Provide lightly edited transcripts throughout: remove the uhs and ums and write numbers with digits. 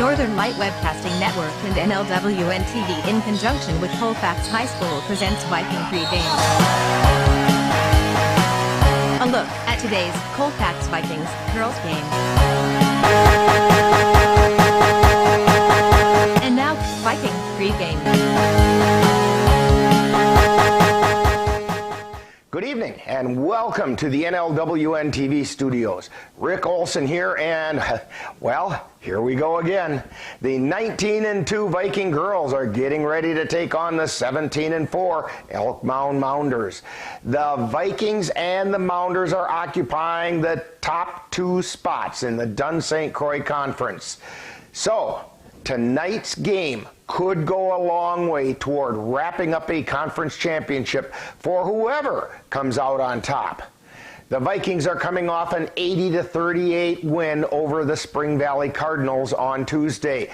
Northern Light Webcasting Network and NLWN-TV in conjunction with Colfax High School presents Viking Pregame. A look at today's Colfax Vikings Girls game. And now, Viking Pregame. Good evening and welcome to the NLWN-TV studios. Rick Olson here and, well, here we go again. The 19-2 Viking girls are getting ready to take on the 17-4 Elk Mound Mounders. The Vikings and the Mounders are occupying the top two spots in the Dunn-St. Croix Conference. So, tonight's game could go a long way toward wrapping up a conference championship for whoever comes out on top. The Vikings are coming off an 80-38 win over the Spring Valley Cardinals on Tuesday.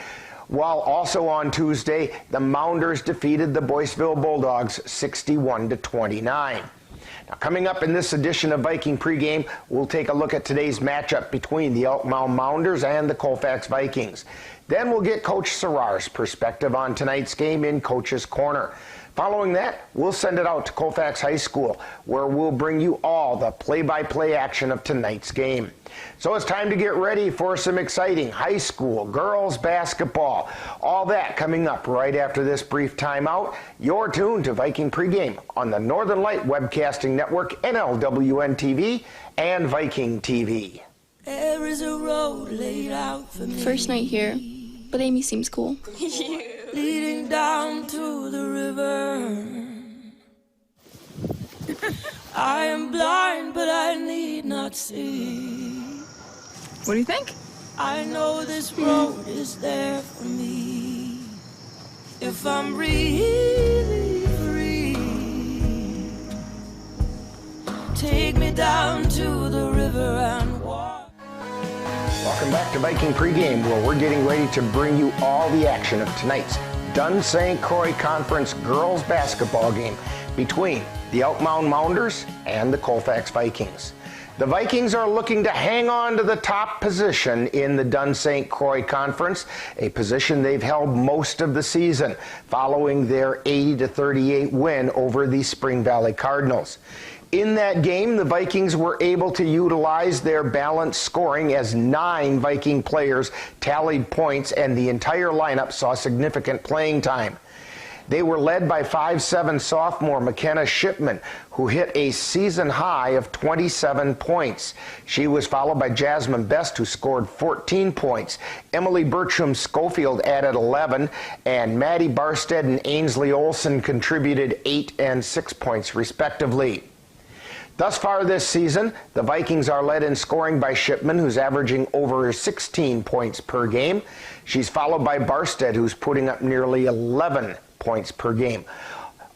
While also on Tuesday, the Mounders defeated the Boyceville Bulldogs 61-29. Now, coming up in this edition of Viking Pregame, we'll take a look at today's matchup between the Elk Mound Mounders and the Colfax Vikings. Then we'll get Coach Serrar's perspective on tonight's game in Coach's Corner. Following that, we'll send it out to Colfax High School, where we'll bring you all the play-by-play action of tonight's game. So it's time to get ready for some exciting high school girls basketball. All that coming up right after this brief timeout. You're tuned to Viking Pregame on the Northern Light Webcasting Network, NLWN-TV, and Viking TV. There is a road laid out for me. First night here, but Amy seems cool. Leading down to the river. I am blind, but I need not see. What do you think? I know this road is there for me. If I'm really free, take me down to the river and walk. Welcome back to Viking Pregame, where we're getting ready to bring you all the action of tonight's Dunn-St. Croix Conference girls basketball game between the Elk Mound Mounders and the Colfax Vikings. The Vikings are looking to hang on to the top position in the Dunn-St. Croix Conference, a position they've held most of the season, following their 80-38 win over the Spring Valley Cardinals. In that game, the Vikings were able to utilize their balanced scoring as 9 Viking players tallied points and the entire lineup saw significant playing time. They were led by 5'7" sophomore McKenna Shipman, who hit a season high of 27 points. She was followed by Jasmine Best, who scored 14 points. Emily Bertram Schofield added 11, and Maddie Barstead and Ainsley Olson contributed 8 and 6 points, respectively. Thus far this season, the Vikings are led in scoring by Shipman, who's averaging over 16 points per game. She's followed by Barstead, who's putting up nearly 11 points per game.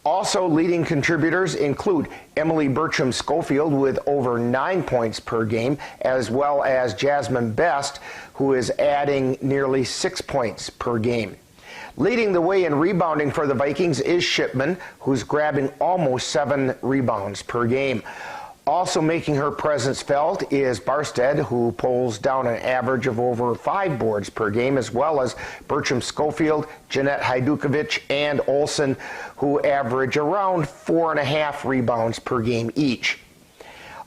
Also leading contributors include Emily Bertram Schofield with over 9 points per game, as well as Jasmine Best, who is adding nearly 6 points per game. Leading the way in rebounding for the Vikings is Shipman, who's grabbing almost 7 rebounds per game. Also making her presence felt is Barstead, who pulls down an average of over 5 boards per game, as well as Bertram Schofield, Jeanette Hajdukovic, and Olson, who average around 4.5 rebounds per game each.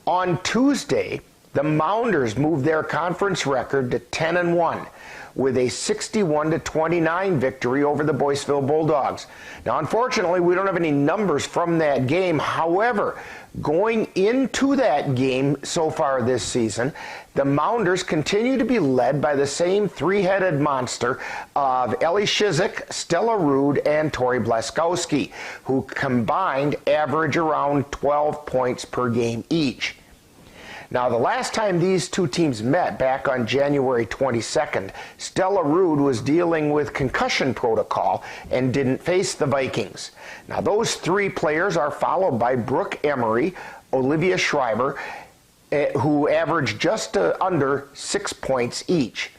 On Tuesday, the Mounders moved their conference record to 10-1. With a 61-29 victory over the Boyceville Bulldogs. Now, unfortunately, we don't have any numbers from that game. However, going into that game so far this season, the Mounders continue to be led by the same three-headed monster of Ellie Shizik, Stella Rude, and Tori Blaskowski, who combined average around 12 points per game each. Now, the last time these two teams met, back on January 22nd, Stella Rude was dealing with concussion protocol and didn't face the Vikings. Now, those 3 players are followed by Brooke Emery, Olivia Schreiber, who averaged just under 6 points each.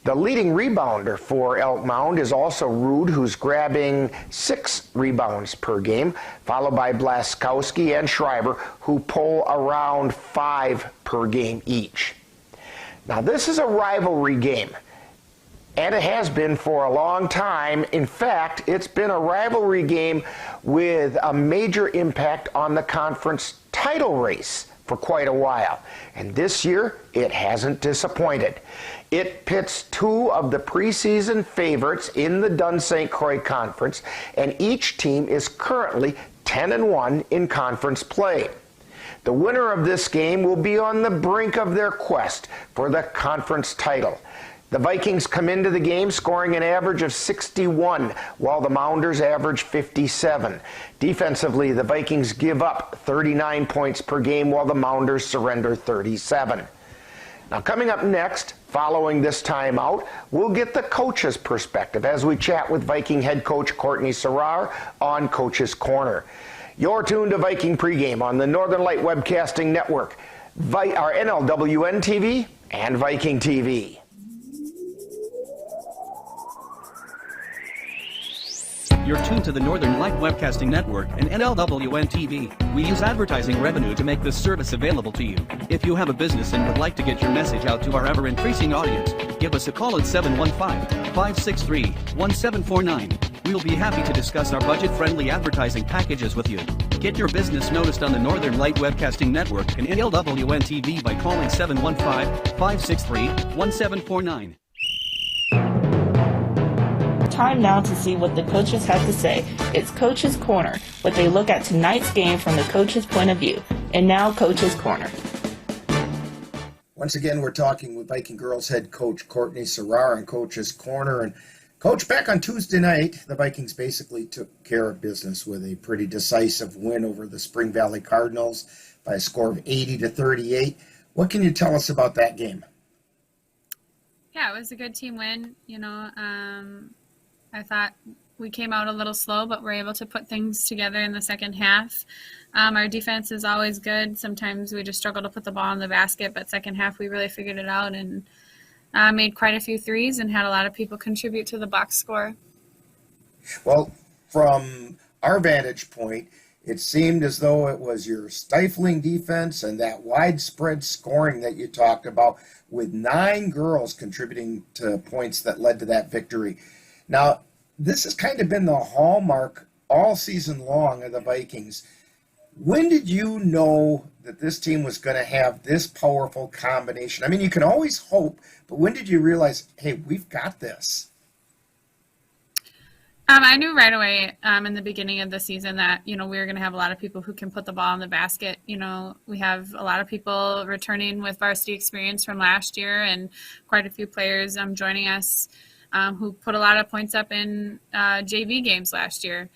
The leading rebounder for Elk Mound is also Rude, who's grabbing 6 rebounds per game, followed by Blaskowski and Schreiber, who pull around 5 per game each. Now, this is a rivalry game. And it has been for a long time. In fact, it's been a rivalry game with a major impact on the conference title race for quite a while. And this year, it hasn't disappointed. It pits two of the preseason favorites in the Dunn-St. Croix Conference, and each team is currently 10-1 in conference play. The winner of this game will be on the brink of their quest for the conference title. The Vikings come into the game scoring an average of 61, while the Mounders average 57. Defensively, the Vikings give up 39 points per game, while the Mounders surrender 37. Now, coming up next, following this timeout, we'll get the coach's perspective as we chat with Viking head coach Courtney Serrar on Coach's Corner. You're tuned to Viking Pregame on the Northern Light Webcasting Network, our NLWN-TV, and Viking TV. You're tuned to the Northern Light Webcasting Network and NLWN-TV. We use advertising revenue to make this service available to you. If you have a business and would like to get your message out to our ever-increasing audience, give us a call at 715-563-1749. We'll be happy to discuss our budget-friendly advertising packages with you. Get your business noticed on the Northern Light Webcasting Network and NLWN-TV by calling 715-563-1749. Time now to see what the coaches have to say. It's Coach's Corner, what they look at tonight's game from the coach's point of view. And now, Coach's Corner. Once again, we're talking with Viking girls head coach Courtney Serrar on Coach's Corner. And Coach, back on Tuesday night, the Vikings basically took care of business with a pretty decisive win over the Spring Valley Cardinals by a score of 80-38. What can you tell us about that game? Yeah, it was a good team win. I thought we came out a little slow, but we're able to put things together in the second half. Our defense is always good. Sometimes we just struggle to put the ball in the basket, but second half we really figured it out and made quite a few threes and had a lot of people contribute to the box score. Well, from our vantage point, it seemed as though it was your stifling defense and that widespread scoring that you talked about, with 9 girls contributing to points that led to that victory. Now, this has kind of been the hallmark all season long of the Vikings. When did you know that this team was going to have this powerful combination? I mean, you can always hope, but when did you realize, hey, we've got this? I knew right away in the beginning of the season that, we were going to have a lot of people who can put the ball in the basket. We have a lot of people returning with varsity experience from last year and quite a few players joining us who put a lot of points up in JV games last year.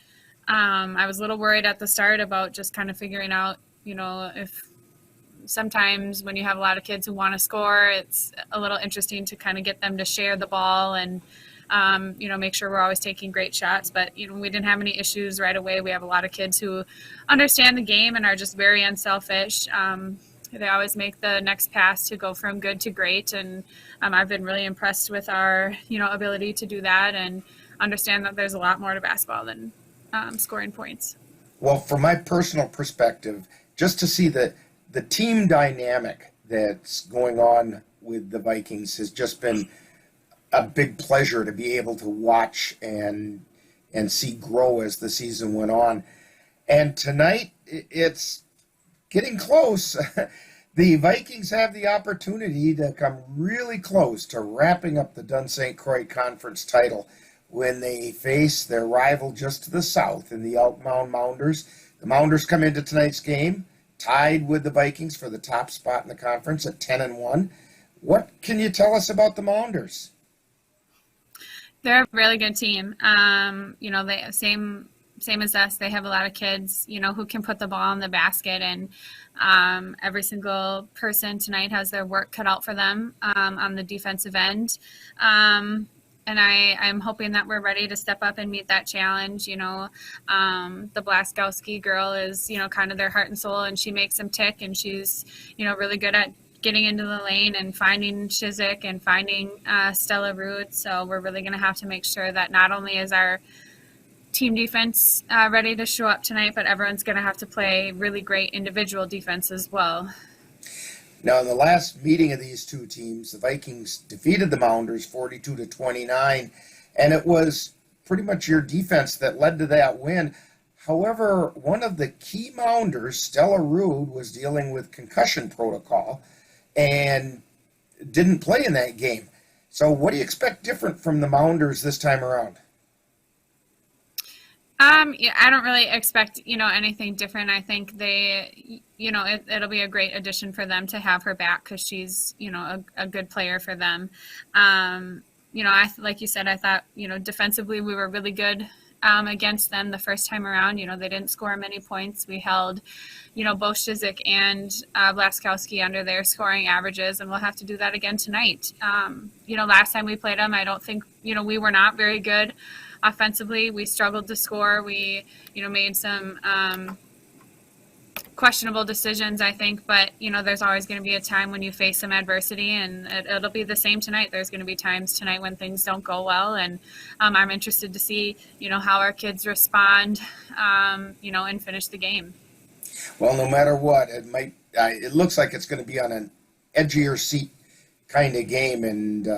I was a little worried at the start about just kind of figuring out, if sometimes when you have a lot of kids who want to score, it's a little interesting to kind of get them to share the ball and, make sure we're always taking great shots. But, we didn't have any issues right away. We have a lot of kids who understand the game and are just very unselfish. They always make the next pass to go from good to great. And I've been really impressed with our, ability to do that and understand that there's a lot more to basketball than scoring points. Well, from my personal perspective, just to see the team dynamic that's going on with the Vikings has just been a big pleasure to be able to watch and see grow as the season went on. And tonight, it's getting close. The Vikings have the opportunity to come really close to wrapping up the Dunn-St. Croix Conference title when they face their rival just to the south in the Elk Mound Mounders. The Mounders come into tonight's game tied with the Vikings for the top spot in the conference at 10-1. What can you tell us about the Mounders? They're a really good team. They same as us. They have a lot of kids, who can put the ball in the basket, and every single person tonight has their work cut out for them on the defensive end. And I'm hoping that we're ready to step up and meet that challenge. The Blaskowski girl is, kind of their heart and soul, and she makes them tick, and she's, really good at getting into the lane and finding Shizik and finding Stella Root. So we're really going to have to make sure that not only is our team defense ready to show up tonight, but everyone's going to have to play really great individual defense as well. Now, in the last meeting of these two teams, the Vikings defeated the Mounders 42-29, and it was pretty much your defense that led to that win. However, one of the key Mounders, Stella Rude, was dealing with concussion protocol and didn't play in that game. So what do you expect different from the Mounders this time around? Yeah, I don't really expect, anything different. I think they, it'll be a great addition for them to have her back because she's, a good player for them. Like you said, I thought, defensively we were really good against them the first time around. They didn't score many points. We held, Boschzik and Blaskowski under their scoring averages, and we'll have to do that again tonight. Last time we played them, I don't think, we were not very good offensively. We struggled to score. We, made some questionable decisions, I think, but, there's always going to be a time when you face some adversity, and it'll be the same tonight. There's going to be times tonight when things don't go well, and I'm interested to see, how our kids respond, and finish the game. Well, no matter what, it looks like it's going to be on an edgier seat kind of game, and,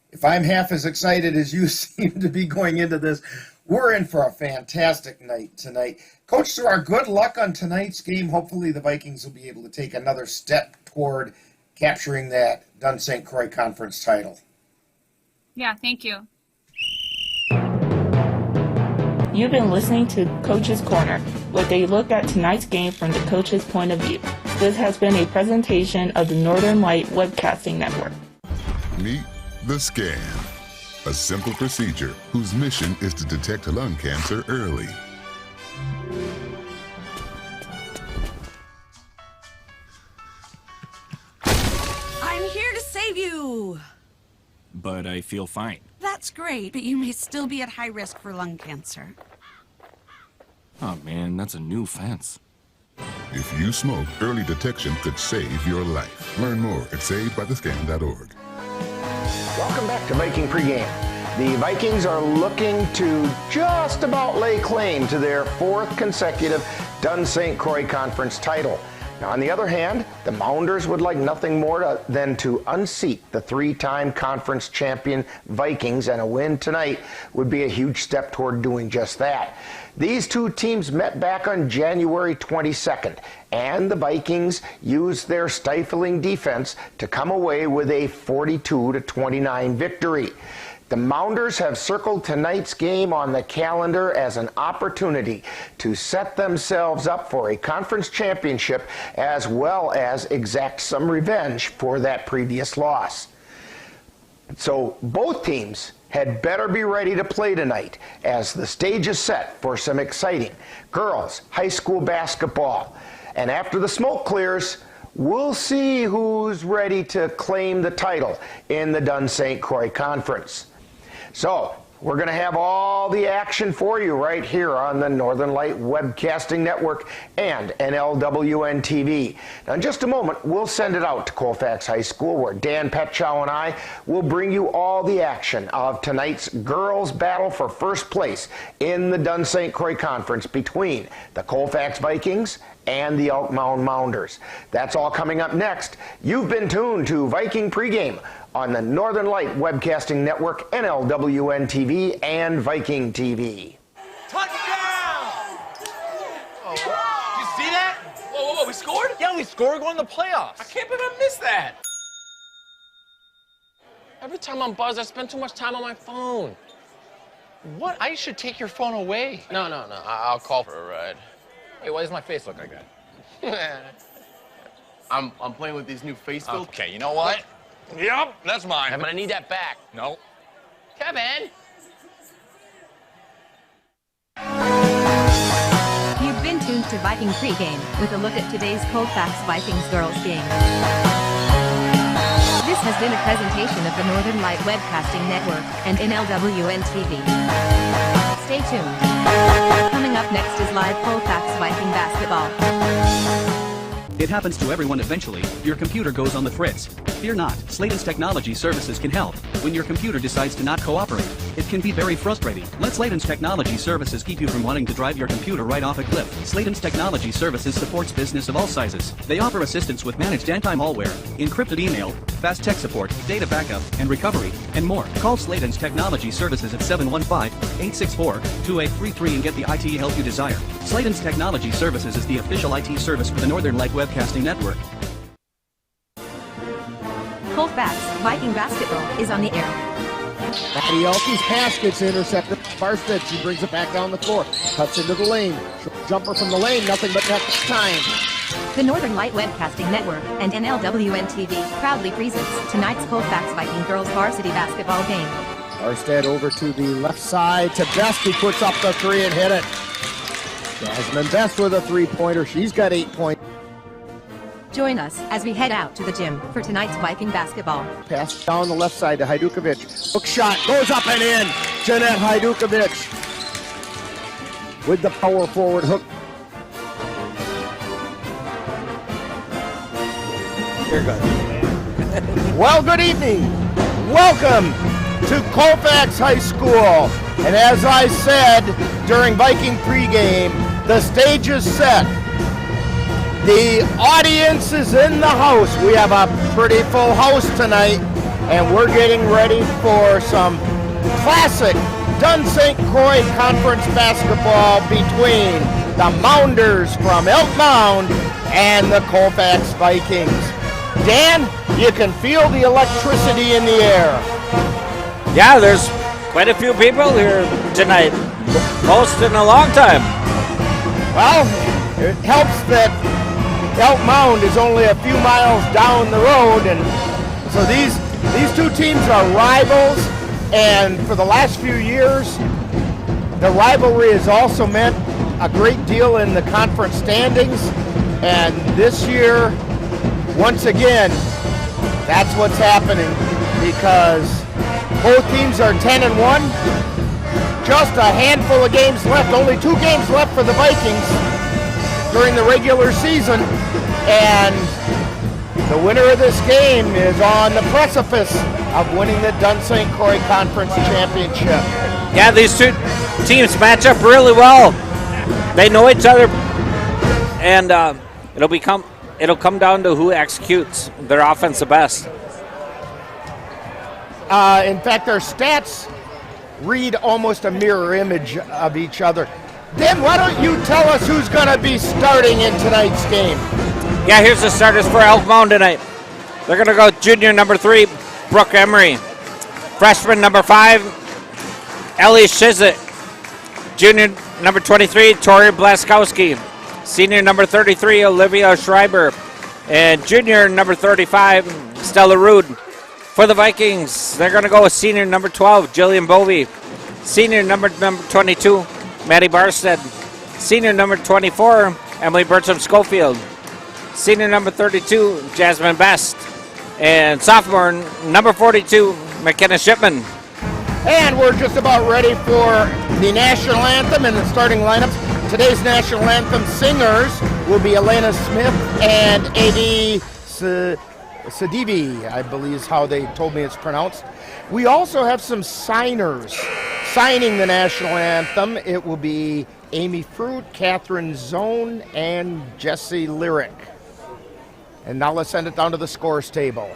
if I'm half as excited as you seem to be going into this, we're in for a fantastic night tonight. Coach Sarrar, good luck on tonight's game. Hopefully the Vikings will be able to take another step toward capturing that Dunn St. Croix Conference title. Yeah, thank you. You've been listening to Coach's Corner, where they look at tonight's game from the coach's point of view. This has been a presentation of the Northern Light Webcasting Network. Meet the Scan, a simple procedure whose mission is to detect lung cancer early. I'm here to save you! But I feel fine. That's great, but you may still be at high risk for lung cancer. Oh man, that's a new fence. If you smoke, early detection could save your life. Learn more at savedbythescan.org. Welcome back to Viking Pregame. The Vikings are looking to just about lay claim to their fourth consecutive Dunn St. Croix Conference title. Now, on the other hand, the Mounders would like nothing more than to unseat the three-time conference champion Vikings, and a win tonight would be a huge step toward doing just that. These two teams met back on January 22nd, and the Vikings used their stifling defense to come away with a 42-29 victory. The Mounders have circled tonight's game on the calendar as an opportunity to set themselves up for a conference championship, as well as exact some revenge for that previous loss. So both teams had better be ready to play tonight, as the stage is set for some exciting girls high school basketball. And after the smoke clears, we'll see who's ready to claim the title in the Dunn St. Croix Conference. So, we're going to have all the action for you right here on the Northern Light Webcasting Network and NLWN-TV. Now, in just a moment, we'll send it out to Colfax High School, where Dan Petchow and I will bring you all the action of tonight's girls' battle for first place in the Dunn St. Croix Conference between the Colfax Vikings and the Elk Mound Mounders. That's all coming up next. You've been tuned to Viking Pregame on the Northern Light Webcasting Network, NLWN-TV, and Viking TV. Touchdown! Oh, did you see that? Whoa, we scored? Yeah, we scored going to the playoffs. I can't believe I missed that. Every time I'm buzzed, I spend too much time on my phone. What? I should take your phone away. No. I'll call for a ride. Hey, why does my face look like that? I'm playing with these new face filters. Okay, you know what? Yep, that's mine. I'm gonna need that back. No. Kevin! You've been tuned to Viking Pregame, with a look at today's Colfax Vikings girls game. This has been a presentation of the Northern Light Webcasting Network and NLWN-TV. Stay tuned. Coming up next is live Colfax Viking basketball. It happens to everyone eventually. Your computer goes on the fritz. Fear not, Slayton's Technology Services can help. When your computer decides to not cooperate, it can be very frustrating. Let Slayton's Technology Services keep you from wanting to drive your computer right off a cliff. Slayton's Technology Services supports business of all sizes. They offer assistance with managed anti-malware, encrypted email, fast tech support, data backup, and recovery, and more. Call Slayton's Technology Services at 715-864-2833 and get the IT help you desire. Slayton's Technology Services is the official IT service for the Northern Light Webcasting Network. Colfax Viking Basketball is on the air. Maddie Elke's pass gets intercepted. Barstead, she brings it back down the floor. Cuts into the lane. Jumper from the lane, nothing but net this time. The Northern Light Webcasting Network and NLWN-TV proudly presents tonight's Colfax Viking Girls Varsity Basketball game. Barstead over to the left side to Best, who puts up the three and hit it. Jasmine Best with a three-pointer. She's got 8 points. Join us as we head out to the gym for tonight's Viking basketball. Pass down the left side to Hajdukovic. Hook shot goes up and in. Jeanette Hajdukovic with the power forward hook. You're good. Well, good evening. Welcome to Colfax High School. And as I said during Viking pregame, the stage is set. The audience is in the house. We have a pretty full house tonight, and we're getting ready for some classic Dunn St. Croix Conference basketball between the Mounders from Elk Mound and the Colfax Vikings. Dan, you can feel the electricity in the air. Yeah, there's quite a few people here tonight, most in a long time. Well, it helps that Elk Mound is only a few miles down the road, and so these two teams are rivals, and for the last few years, the rivalry has also meant a great deal in the conference standings, and this year, once again, that's what's happening, because both teams are 10-1, just a handful of games left, only 2 games left for the Vikings during the regular season, and the winner of this game is on the precipice of winning the Dunn St. Croix Conference Championship. Yeah, these two teams match up really well. They know each other, and it'll come down to who executes their offense the best. In fact, their stats read almost a mirror image of each other. Dan, why don't you tell us who's going to be starting in tonight's game? Yeah, here's the starters for Elk Mound tonight. They're going to go junior number 3, Brooke Emery. Freshman number 5, Ellie Shizit. Junior number 23, Tori Blaskowski. Senior number 33, Olivia Schreiber. And junior number 35, Stella Rude. For the Vikings, they're going to go with senior number 12, Jillian Bovey. Senior number 22, Maddie Barstead. Senior number 24, Emily Bertram Schofield. Senior number 32, Jasmine Best. And sophomore number 42, McKenna Shipman. And we're just about ready for the national anthem and the starting lineups. Today's national anthem singers will be Elena Smith and A.D. Sadivi, I believe is how they told me it's pronounced. We also have some signers signing the national anthem. It will be Amy Fruit, Catherine Zone, and Jesse Lyric. And now let's send it down to the scores table.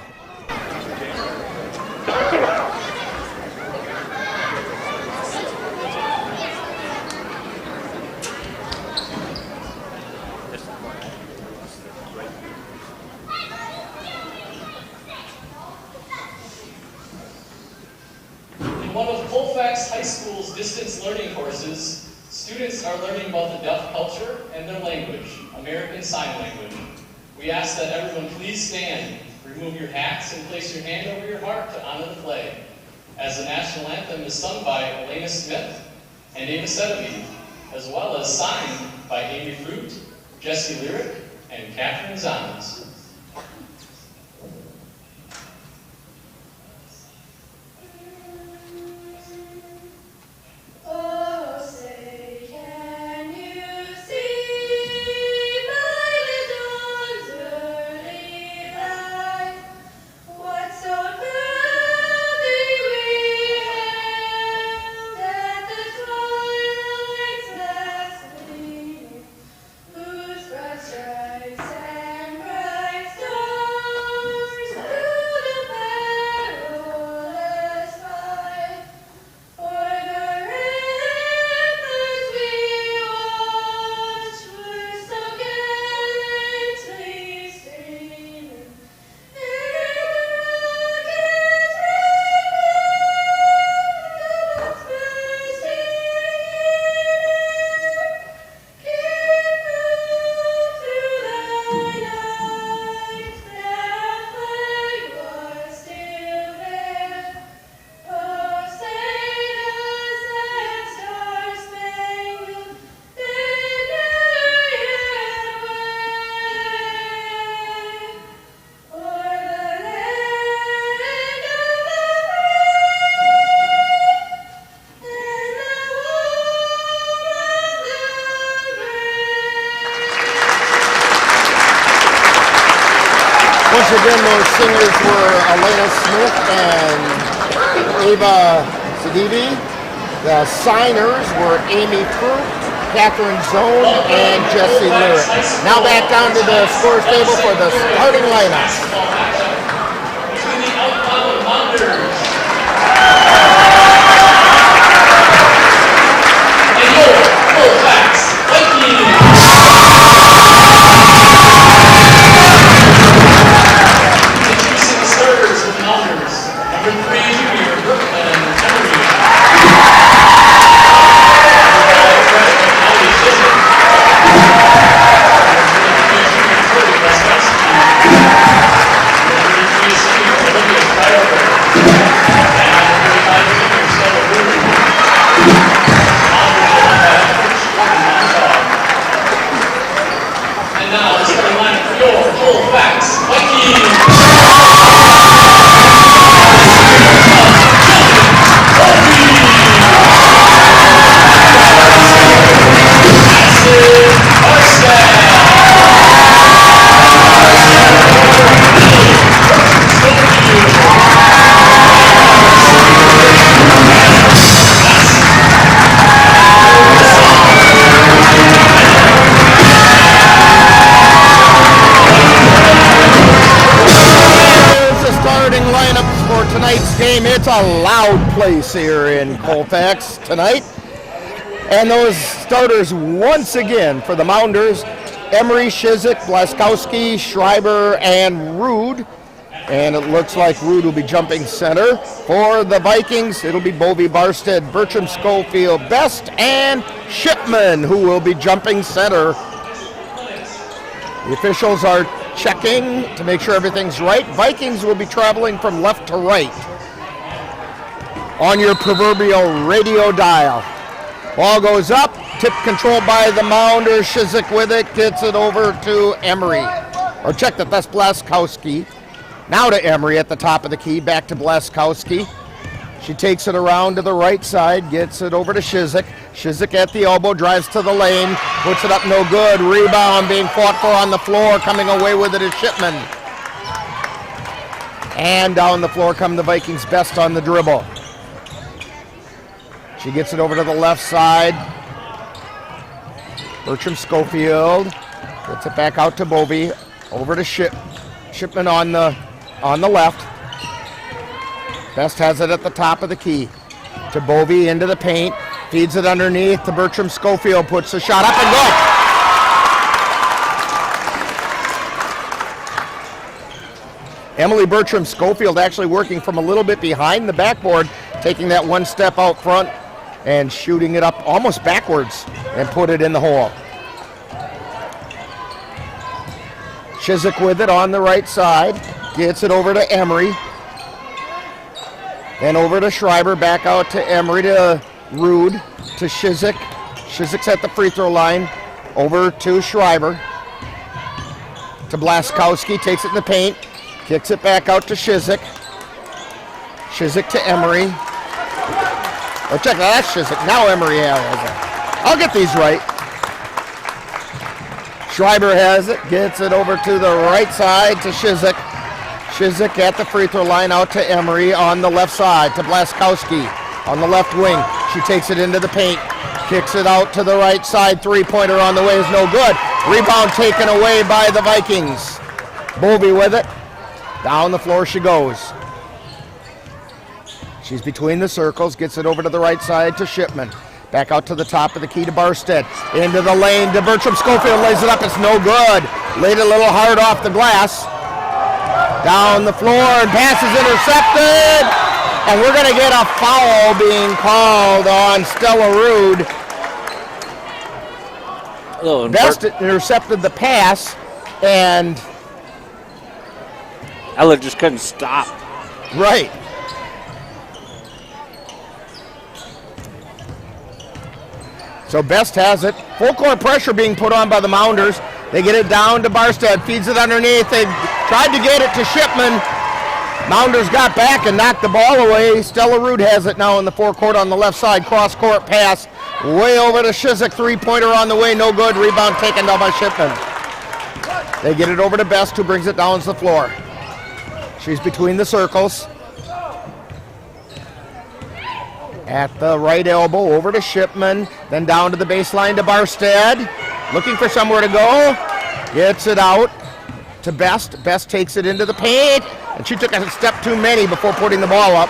In one of Colfax High School's distance learning courses, students are learning about the deaf culture and their language, American Sign Language. We ask that everyone please stand, remove your hats, and place your hand over your heart to honor the flag, as the national anthem is sung by Elena Smith and Ava Sedeby, as well as signed by Amy Fruit, Jesse Lyric, and Catherine Zons. singers were Elena Smith and Ava Sadivi. The signers were Amy Prue, Catherine Zone, and Jessie Lyric. Now back down to the scores table for the starting lineup. Between the Elk Mound Mounders and your Colfax Viking Girls. Introducing the starters for the Mounders. Number 3, junior Brooklyn Emery. And now the starting lineup for your Colfax Vikings. Tonight's game. It's a loud place here in Colfax tonight. And those starters once again for the Mounders, Emery, Shizik, Blaskowski, Schreiber, and Rude. And it looks like Rude will be jumping center. For the Vikings, it'll be Bovey, Barstead, Bertram, Schofield, Best, and Shipman, who will be jumping center. The officials are checking to make sure everything's right. Vikings will be traveling from left to right on your proverbial radio dial. Ball goes up, tip controlled by the Mounders. Shizik with it, gets it over to Emery. Or check that, that's Blaskowski. Now to Emery at the top of the key, back to Blaskowski. She takes it around to the right side, gets it over to Shizik. Shizik at the elbow, drives to the lane, puts it up, no good. Rebound being fought for on the floor, coming away with it is Shipman. And down the floor come the Vikings, Best on the dribble. She gets it over to the left side. Bertram Schofield gets it back out to Bovey, over to Shipman on the left. Best has it at the top of the key. To Bovey into the paint. Feeds it underneath to Bertram Schofield. Puts the shot up and good. Emily Bertram Schofield actually working from a little bit behind the backboard, taking that one step out front and shooting it up almost backwards and put it in the hole. Shizik with it on the right side. Gets it over to Emery. Then over to Schreiber, back out to Emery, to Rude, to Shizik. Shizik's at the free throw line. Over to Schreiber. To Blaskowski, takes it in the paint. Kicks it back out to Shizik. Shizik to Emery. Oh, check that, that's Shizik. Now Emery has it. I'll get these right. Schreiber has it, gets it over to the right side to Shizik. Shizik at the free throw line, out to Emery on the left side to Blaskowski on the left wing. She takes it into the paint, kicks it out to the right side. Three-pointer on the way is no good. Rebound taken away by the Vikings. Bovey with it. Down the floor she goes. She's between the circles, gets it over to the right side to Shipman. Back out to the top of the key to Barstead. Into the lane to Bertram Schofield, lays it up, it's no good. Laid it a little hard off the glass. Down the floor, and pass is intercepted. And we're going to get a foul being called on Stella Rude. Best intercepted the pass, and Ella just couldn't stop. Right. So Best has it. Full court pressure being put on by the Mounders. They get it down to Barstead, feeds it underneath. They tried to get it to Shipman. Mounders got back and knocked the ball away. Stella Rude has it now in the forecourt on the left side. Cross-court pass way over to Shizik. Three-pointer on the way, no good. Rebound taken down by Shipman. They get it over to Best, who brings it down to the floor. She's between the circles. At the right elbow, over to Shipman, then down to the baseline to Barstead. Looking for somewhere to go. Gets it out to Best. Best takes it into the paint, and she took a step too many before putting the ball up.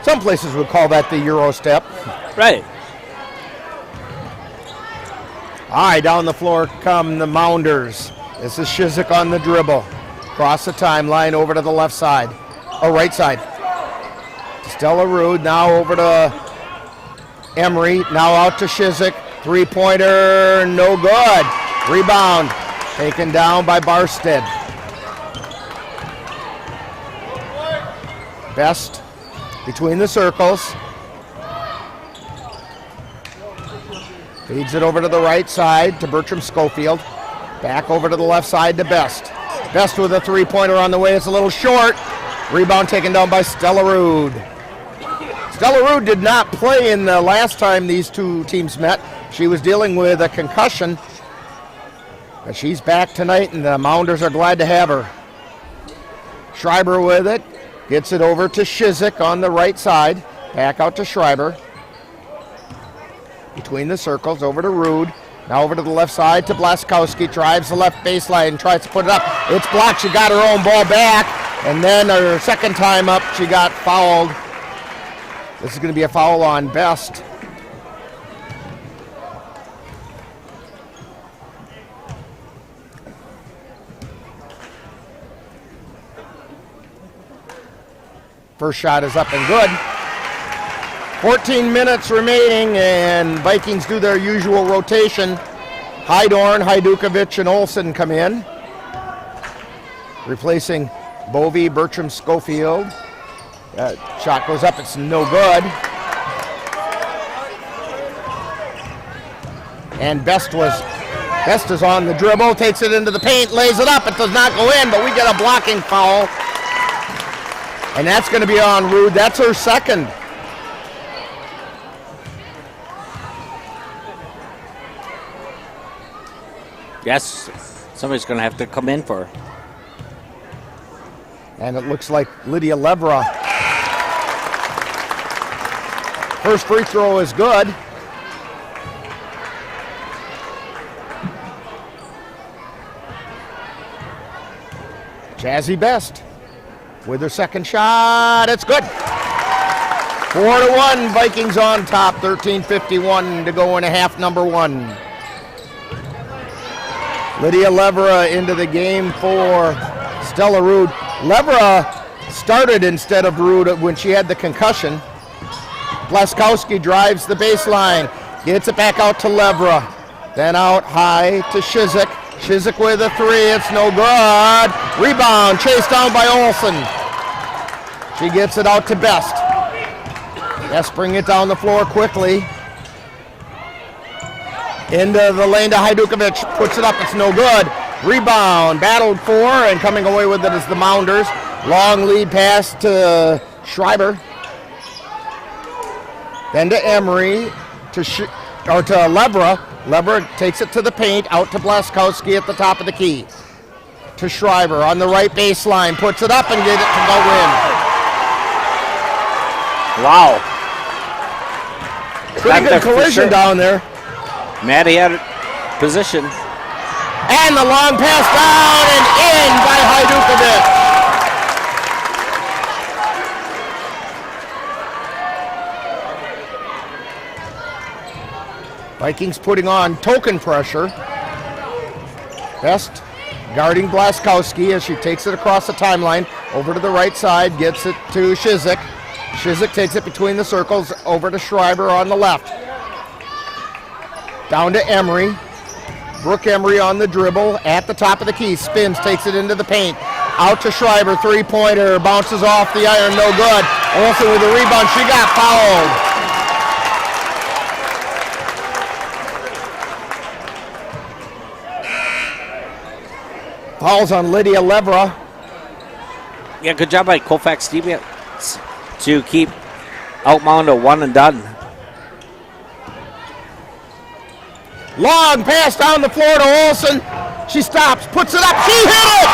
Some places would call that the Euro step. Right. All right, down the floor come the Mounders. This is Shizik on the dribble. Cross the timeline over to the left side, or right side. Stella Rude now over to Emery, now out to Shizik. Three-pointer, no good. Rebound, taken down by Barstead. Best between the circles. Feeds it over to the right side to Bertram Schofield. Back over to the left side to Best. Best with a three-pointer on the way. It's a little short. Rebound taken down by Stella Rude. Stella Rude did not play in the last time these two teams met. She was dealing with a concussion. But she's back tonight, and the Mounders are glad to have her. Schreiber with it. Gets it over to Shizik on the right side. Back out to Schreiber. Between the circles, over to Rude. Now over to the left side to Blaskowski. Drives the left baseline and tries to put it up. It's blocked. She got her own ball back. And then her second time up, she got fouled. This is going to be a foul on Best. First shot is up and good. 14 minutes remaining, and Vikings do their usual rotation. Hydorn, Hajdukovic, and Olsen come in, replacing Bovey, Bertram, Schofield. Shot goes up, it's no good. And Best is on the dribble, takes it into the paint, lays it up, it does not go in, but we get a blocking foul. And that's going to be on Rude. That's her second. Yes, somebody's going to have to come in for her. And it looks like Lydia Levra. First free throw is good. Jazzy Best with her second shot. It's good. 4-1, Vikings on top. 13:51 to go in a half, number one. Lydia Levra into the game for Stella Rude. Levra started instead of Rude when she had the concussion. Blaskowski drives the baseline, gets it back out to Levra. Then out high to Shizik. Shizik with a three, it's no good. Rebound, chased down by Olsen. She gets it out to Best. Best bring it down the floor quickly. Into the lane to Hajdukovic, puts it up, it's no good. Rebound, battled for, and coming away with it is the Mounders. Long lead pass to Schreiber. Then to Emery, to Levra. Levra takes it to the paint, out to Blaskowski at the top of the key. To Schreiber on the right baseline, puts it up and gets it to go in. Wow. Pretty good collision down there. Maddie had position. And the long pass down and in by Hajdukovic. Vikings putting on token pressure. Best guarding Blaskowski as she takes it across the timeline. Over to the right side, gets it to Shizik. Shizik takes it between the circles, over to Schreiber on the left. Down to Emery. Brooke Emery on the dribble at the top of the key. Spins, takes it into the paint. Out to Schreiber, three-pointer, bounces off the iron, no good. Olsen with the rebound, she got fouled. Fouls on Lydia Levra. Yeah, good job by Colfax TV to keep Elk Mound a one and done. Long pass down the floor to Olsen. She stops, puts it up, she hit it!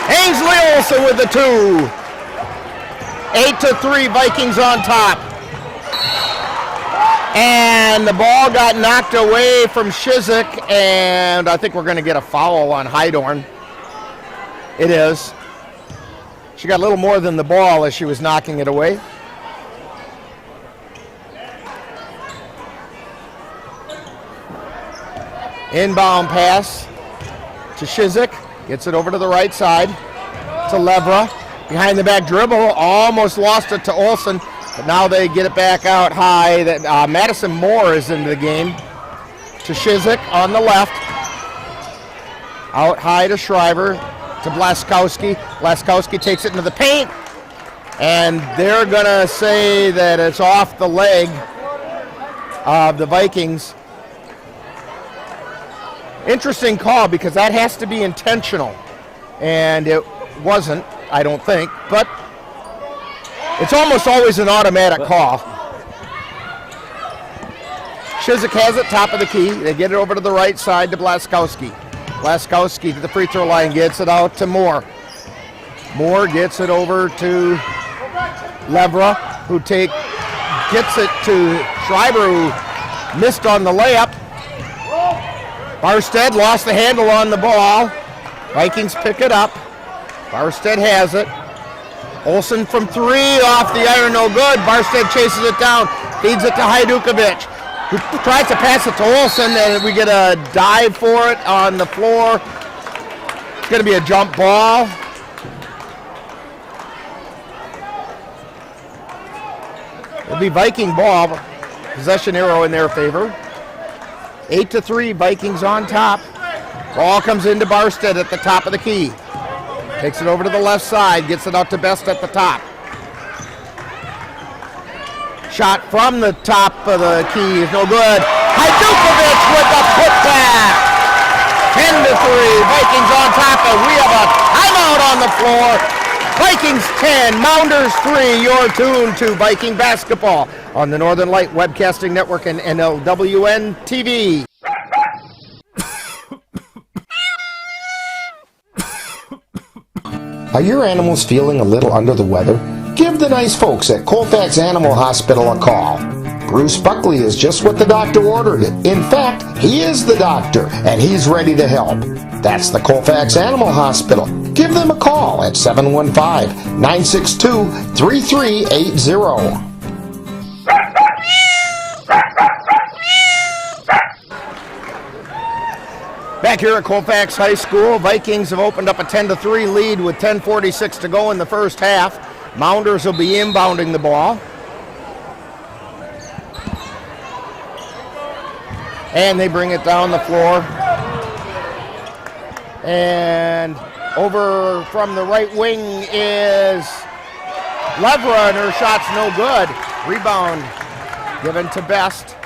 Ainsley Olsen with the 2. 8-3, Vikings on top. And the ball got knocked away from Shizik, and I think we're going to get a foul on Hydorn. It is. She got a little more than the ball as she was knocking it away. Inbound pass to Shizik. Gets it over to the right side to Levra. Behind the back dribble. Almost lost it to Olsen. But now they get it back out high. Madison Moore is into the game. To Shizik on the left. Out high to Shriver. To Blaskowski. Blaskowski takes it into the paint. And they're going to say that it's off the leg of the Vikings. Interesting call because that has to be intentional. And it wasn't, I don't think. But it's almost always an automatic call. Shizik has it, top of the key. They get it over to the right side to Blaskowski. Blaskowski to the free throw line, gets it out to Moore. Moore gets it over to Levra, who gets it to Schreiber, who missed on the layup. Barstead lost the handle on the ball. Vikings pick it up. Barstead has it. Olsen from 3 off the iron, no good. Barstead chases it down, feeds it to Hajdukovic, who tries to pass it to Olsen, and we get a dive for it on the floor. It's going to be a jump ball. It'll be Viking ball. Possession arrow in their favor. 8-3, Vikings on top. Ball comes into Barstead at the top of the key. Takes it over to the left side, gets it out to Best at the top. Shot from the top of the key is no good. Hajdukovic with the putback. 10-3, Vikings on top, and we have a timeout on the floor. Vikings 10, Mounders 3, you're tuned to Viking basketball on the Northern Light Webcasting Network and NLWN-TV. Are your animals feeling a little under the weather? Give the nice folks at Colfax Animal Hospital a call. Bruce Buckley is just what the doctor ordered it. In fact, he is the doctor, and he's ready to help. That's the Colfax Animal Hospital. Give them a call at 715-962-3380. Back here at Colfax High School, Vikings have opened up a 10-3 lead with 10:46 to go in the first half. Mounders will be inbounding the ball. And they bring it down the floor. And over from the right wing is Levra, and her shot's no good. Rebound given to Best.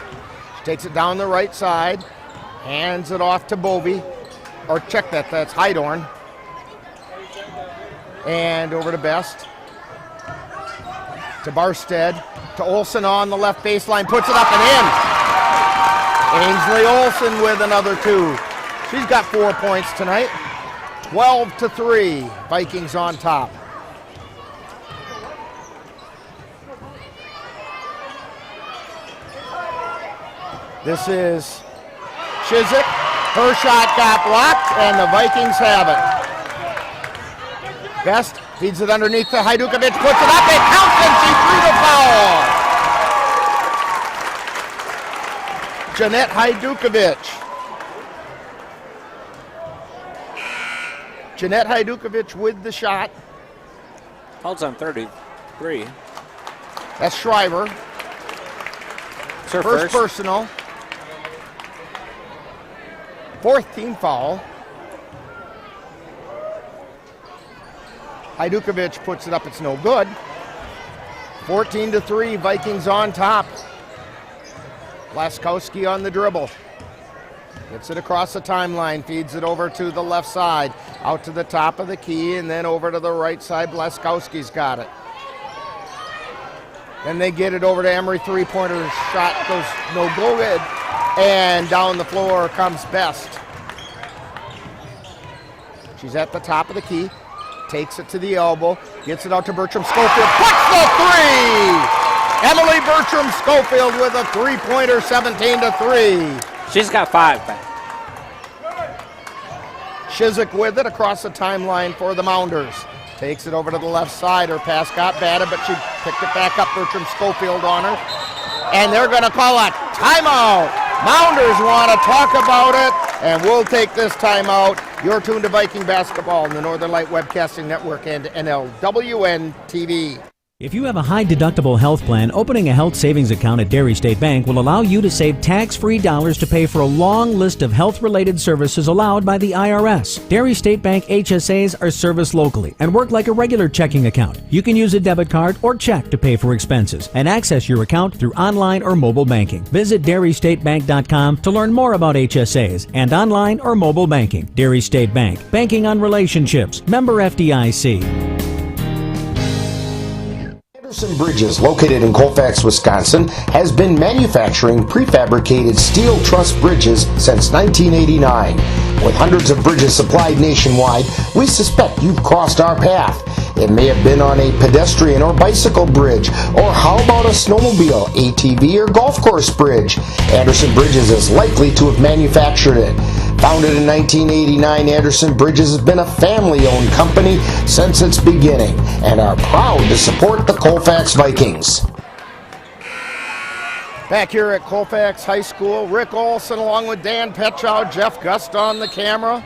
She takes it down the right side. Hands it off to Bovey. Or check that, that's Hydorn. And over to Best. To Barstead. To Olsen on the left baseline. Puts it up and in. Ainsley Olsen with another 2. She's got 4 points tonight. 12-3. Vikings on top. This is Shizik. Her shot got blocked, and the Vikings have it. Best feeds it underneath to Hajdukovic, puts it up, it counts, and she threw the foul. Jeanette Hajdukovic. Jeanette Hajdukovic with the shot. Holds on 33. That's Shriver. It's her first personal. 4th team foul. Hajdukovic puts it up, it's no good. 14-3, Vikings on top. Blaskowski on the dribble. Gets it across the timeline, feeds it over to the left side, out to the top of the key, and then over to the right side. Blaskowski's got it. Then they get it over to Emery. Three-pointer shot goes no good. And down the floor comes Best. She's at the top of the key. Takes it to the elbow. Gets it out to Bertram Schofield. Puts the three! Emily Bertram Schofield with a three-pointer, 17-3. She's got 5 back. Shizik with it across the timeline for the Mounders. Takes it over to the left side. Her pass got batted, but she picked it back up. Bertram Schofield on her. And they're going to call a timeout. Mounders want to talk about it, and we'll take this timeout. You're tuned to Viking basketball on the Northern Light Webcasting Network and NLWN-TV. If you have a high-deductible health plan, opening a health savings account at Dairy State Bank will allow you to save tax-free dollars to pay for a long list of health-related services allowed by the IRS. Dairy State Bank HSAs are serviced locally and work like a regular checking account. You can use a debit card or check to pay for expenses and access your account through online or mobile banking. Visit DairyStateBank.com to learn more about HSAs and online or mobile banking. Dairy State Bank, banking on relationships. Member FDIC. Anderson Bridges, located in Colfax, Wisconsin, has been manufacturing prefabricated steel truss bridges since 1989. With hundreds of bridges supplied nationwide, we suspect you've crossed our path. It may have been on a pedestrian or bicycle bridge, or how about a snowmobile, ATV, or golf course bridge? Anderson Bridges is likely to have manufactured it. Founded in 1989, Anderson Bridges has been a family-owned company since its beginning and are proud to support the Colfax Vikings. Back here at Colfax High School, Rick Olson along with Dan Petchow, Jeff Gust on the camera.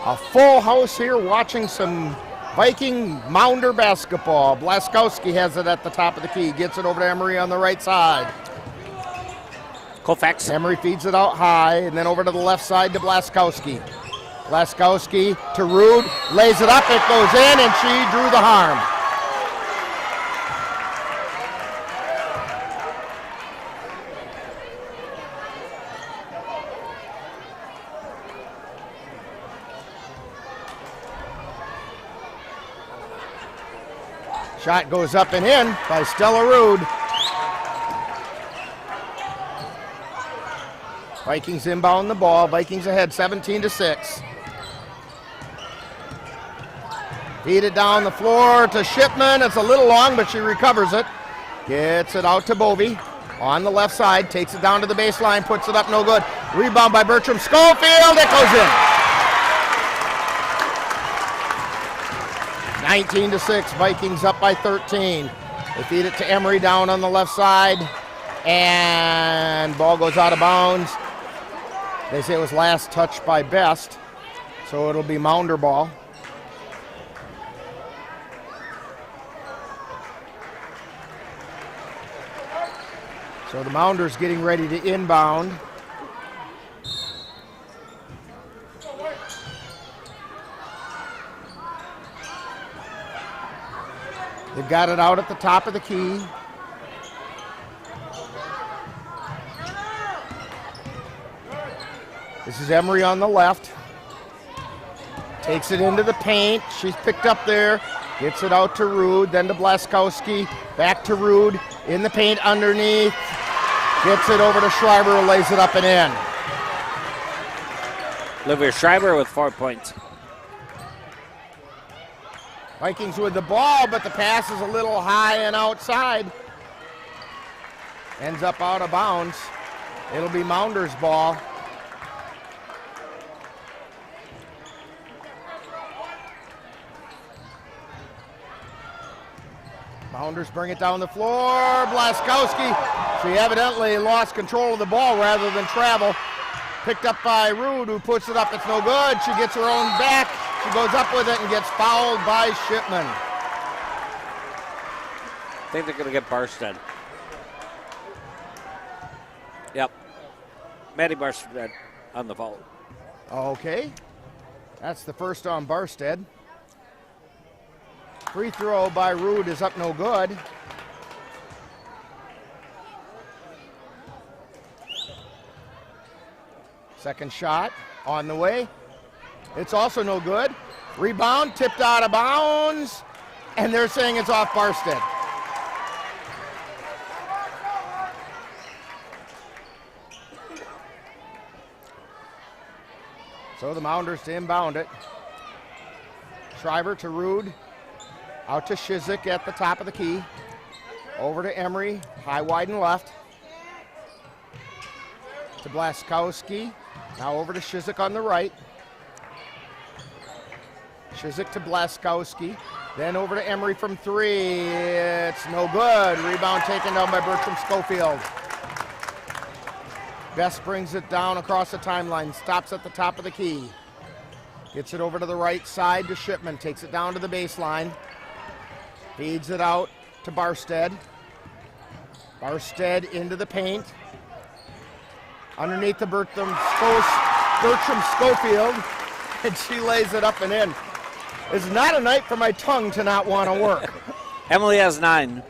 A full house here watching some Viking Mounder basketball. Blaskowski has it at the top of the key. Gets it over to Emery on the right side. Colfax. Emery feeds it out high, and then over to the left side to Blaskowski. Blaskowski to Rude, lays it up, it goes in, and she drew the harm. Shot goes up and in by Stella Rude. Vikings inbound the ball. Vikings ahead 17-6. Feed it down the floor to Shipman. It's a little long, but she recovers it. Gets it out to Bovey on the left side. Takes it down to the baseline. Puts it up, no good. Rebound by Bertram Schofield. It goes in. 19-6. Vikings up by 13. They feed it to Emery down on the left side. And ball goes out of bounds. They say it was last touched by Best, so it'll be Mounder ball. So the Mounders getting ready to inbound. They've got it out at the top of the key. This is Emery on the left. Takes it into the paint. She's picked up there. Gets it out to Rude, then to Blaskowski. Back to Rude. In the paint underneath. Gets it over to Schreiber, lays it up and in. Olivia Schreiber with 4 points. Vikings with the ball, but the pass is a little high and outside. Ends up out of bounds. It'll be Mounders ball. Mounders bring it down the floor. Blaskowski, she evidently lost control of the ball rather than travel. Picked up by Rude, who puts it up. It's no good. She gets her own back. She goes up with it and gets fouled by Shipman. I think they're going to get Barstead. Yep. Maddie Barstead on the foul. Okay. That's the first on Barstead. Free throw by Rude is up no good. Second shot on the way. It's also no good. Rebound tipped out of bounds, and they're saying it's off Barstead. So the Mounders to inbound it. Shriver to Rude. Out to Shizik at the top of the key. Over to Emery, high, wide, and left. To Blaskowski. Now over to Shizik on the right. Shizik to Blaskowski. Then over to Emery from three. It's no good. Rebound taken down by Bertram Schofield. Best brings it down across the timeline. Stops at the top of the key. Gets it over to the right side to Shipman. Takes it down to the baseline. Feeds it out to Barstead. Barstead into the paint. Underneath the Bertram Schofield. And she lays it up and in. It's not a night for my tongue to not want to work. Emily has 9.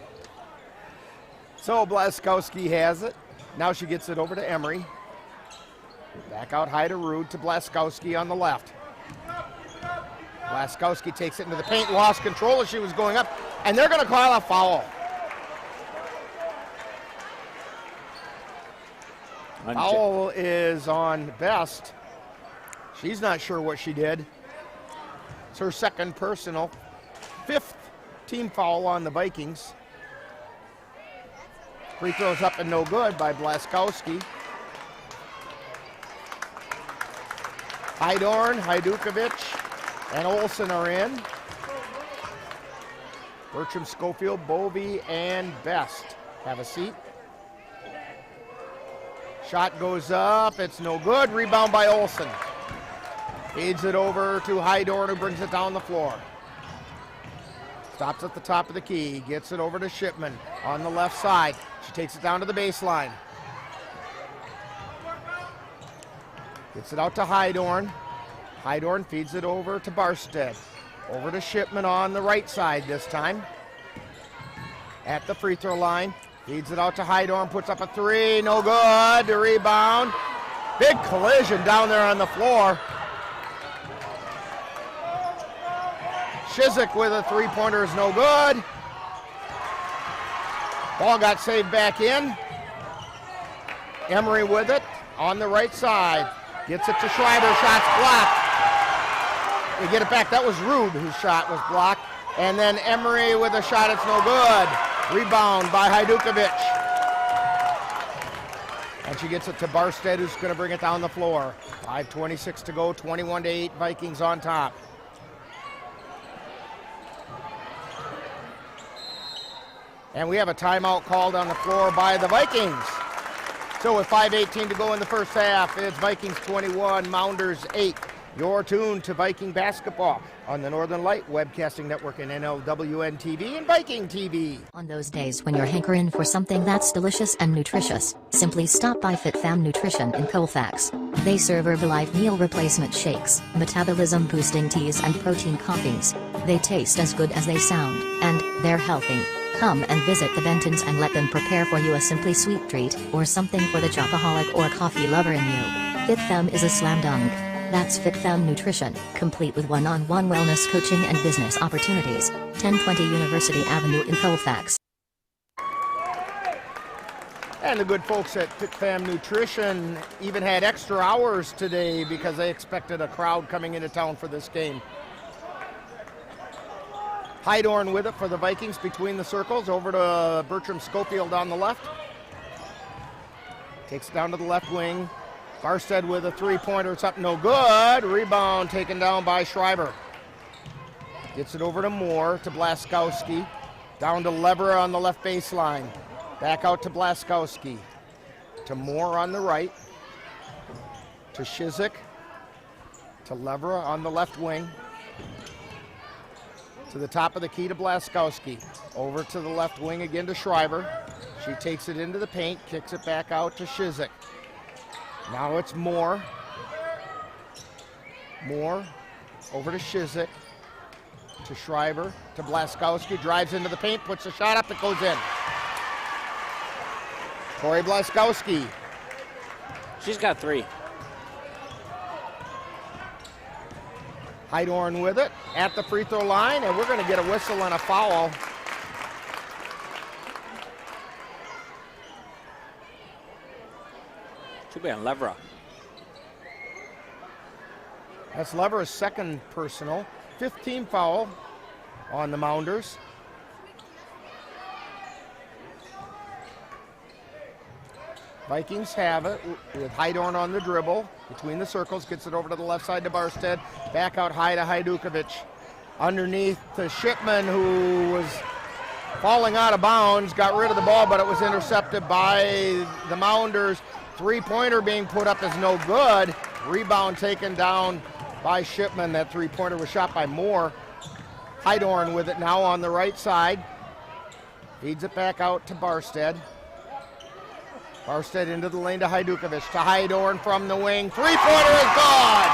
So Blaskowski has it. Now she gets it over to Emery. Back out high to Rude to Blaskowski on the left. Blaskowski takes it into the paint, lost control as she was going up, and they're going to call a foul. Foul is on Best. She's not sure what she did. It's her second personal. 5th team foul on the Vikings. Free throws up and no good by Blaskowski. Hydorn, Hajdukovic, and Olsen are in. Bertram Schofield, Bovey, and Best have a seat. Shot goes up, it's no good. Rebound by Olsen. Feeds it over to Hydorn, who brings it down the floor. Stops at the top of the key, gets it over to Shipman on the left side. She takes it down to the baseline. Gets it out to Hydorn. Hydorn feeds it over to Barstead. Over to Shipman on the right side this time. At the free throw line. Feeds it out to Hydorn, puts up a three, no good. The rebound. Big collision down there on the floor. Shizik with a three-pointer is no good. Ball got saved back in. Emery with it on the right side. Gets it to Schreiber, shot's blocked. They get it back, that was Rude whose shot was blocked. And then Emery with a shot, it's no good. Rebound by Hajdukovic. And she gets it to Barstead, who's gonna bring it down the floor. 5:26 to go, 21-8, Vikings on top. And we have a timeout called on the floor by the Vikings. So with 5:18 to go in the first half, it's Vikings 21, Mounders 8. You're tuned to Viking basketball on the Northern Light Webcasting Network and NLWN-TV and Viking TV. On those days when you're hankering for something that's delicious and nutritious, simply stop by FitFam Nutrition in Colfax. They serve Herbalife meal replacement shakes, metabolism boosting teas and protein coffees. They taste as good as they sound, and they're healthy. Come and visit the Bentons and let them prepare for you a simply sweet treat, or something for the chocoholic or coffee lover in you. FitFem is a slam dunk. That's FitFem Nutrition, complete with one-on-one wellness coaching and business opportunities. 1020 University Avenue in Colfax. And the good folks at FitFam Nutrition even had extra hours today because they expected a crowd coming into town for this game. Hydorn with it for the Vikings between the circles, over to Bertram Schofield on the left. Takes it down to the left wing. Barstead with a three-pointer, it's up no good. Rebound taken down by Schreiber. Gets it over to Moore, to Blaskowski. Down to Lever on the left baseline. Back out to Blaskowski. To Moore on the right. To Shizik. To Lever on the left wing. To the top of the key to Blaskowski. Over to the left wing again to Schreiber. She takes it into the paint, kicks it back out to Shizik. Now it's Moore. Moore over to Shizik. To Schreiber. To Blaskowski. Drives into the paint, puts the shot up, it goes in. Corey Blaskowski. She's got 3. Hydorn with it at the free throw line, and we're going to get a whistle and a foul. Should be on Levra. That's Lever's second personal. 15 foul on the Mounders. Vikings have it with Hydorn on the dribble between the circles, gets it over to the left side to Barstead. Back out high to Hajdukovic. Underneath to Shipman, who was falling out of bounds, got rid of the ball, but it was intercepted by the Mounders. Three-pointer being put up is no good. Rebound taken down by Shipman. That three-pointer was shot by Moore. Hydorn with it now on the right side. Feeds it back out to Barstead. Barstead into the lane to Hajdukovic. To Hydorn from the wing. Three-pointer is gone!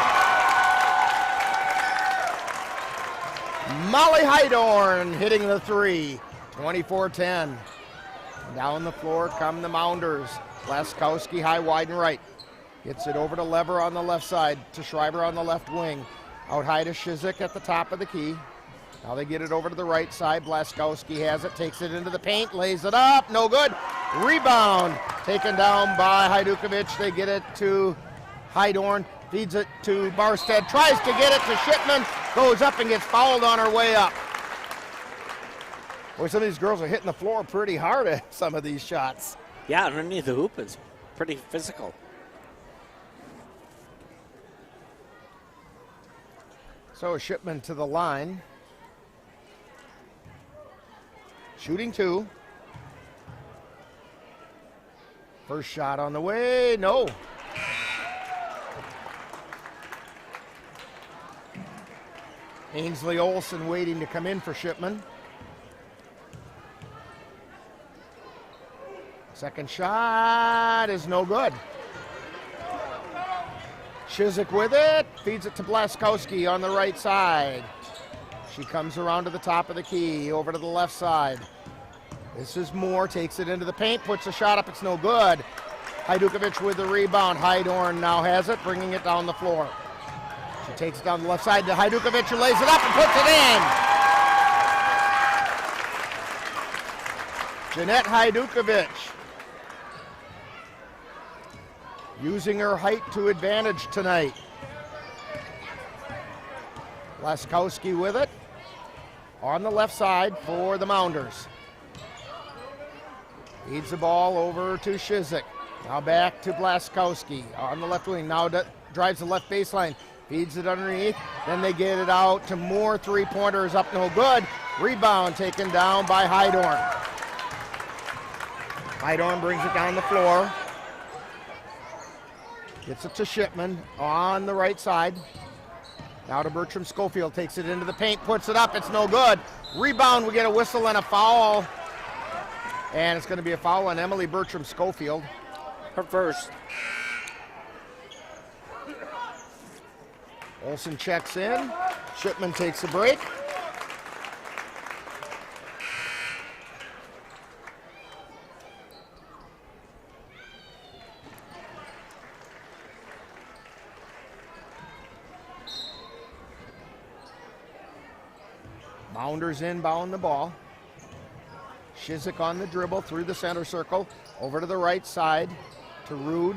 Molly Hydorn hitting the three. 24-10. Down the floor come the Mounders. Laskowski high, wide, and right. Gets it over to Lever on the left side, to Schreiber on the left wing. Out high to Shizik at the top of the key. Now they get it over to the right side. Blaskowski has it, takes it into the paint, lays it up, no good. Rebound taken down by Hajdukovic. They get it to Hydorn, feeds it to Barstead, tries to get it to Shipman, goes up and gets fouled on her way up. Boy, some of these girls are hitting the floor pretty hard at some of these shots. Yeah, underneath the hoop is pretty physical. So Shipman to the line. Shooting two. First shot on the way, no. Ainsley Olsen waiting to come in for Shipman. Second shot is no good. Shizik with it, feeds it to Blaskowski on the right side. She comes around to the top of the key, over to the left side. This is Moore, takes it into the paint, puts a shot up, it's no good. Hajdukovic with the rebound. Hydorn now has it, bringing it down the floor. She takes it down the left side to Hajdukovic, who lays it up and puts it in. Jeanette Hajdukovic. Using her height to advantage tonight. Laskowski with it on the left side for the Mounders. Feeds the ball over to Shizik. Now back to Blaskowski on the left wing. Now drives the left baseline. Feeds it underneath. Then they get it out to Moore. Three-pointers up no good. Rebound taken down by Hydorn. Hydorn brings it down the floor. Gets it to Shipman on the right side. Now to Bertram Schofield, takes it into the paint, puts it up, it's no good. Rebound, we get a whistle and a foul. And it's going to be a foul on Emily Bertram Schofield. Her first. Olsen checks in. Shipman takes a break. Mounders inbound the ball. Shizik on the dribble through the center circle, over to the right side to Rude,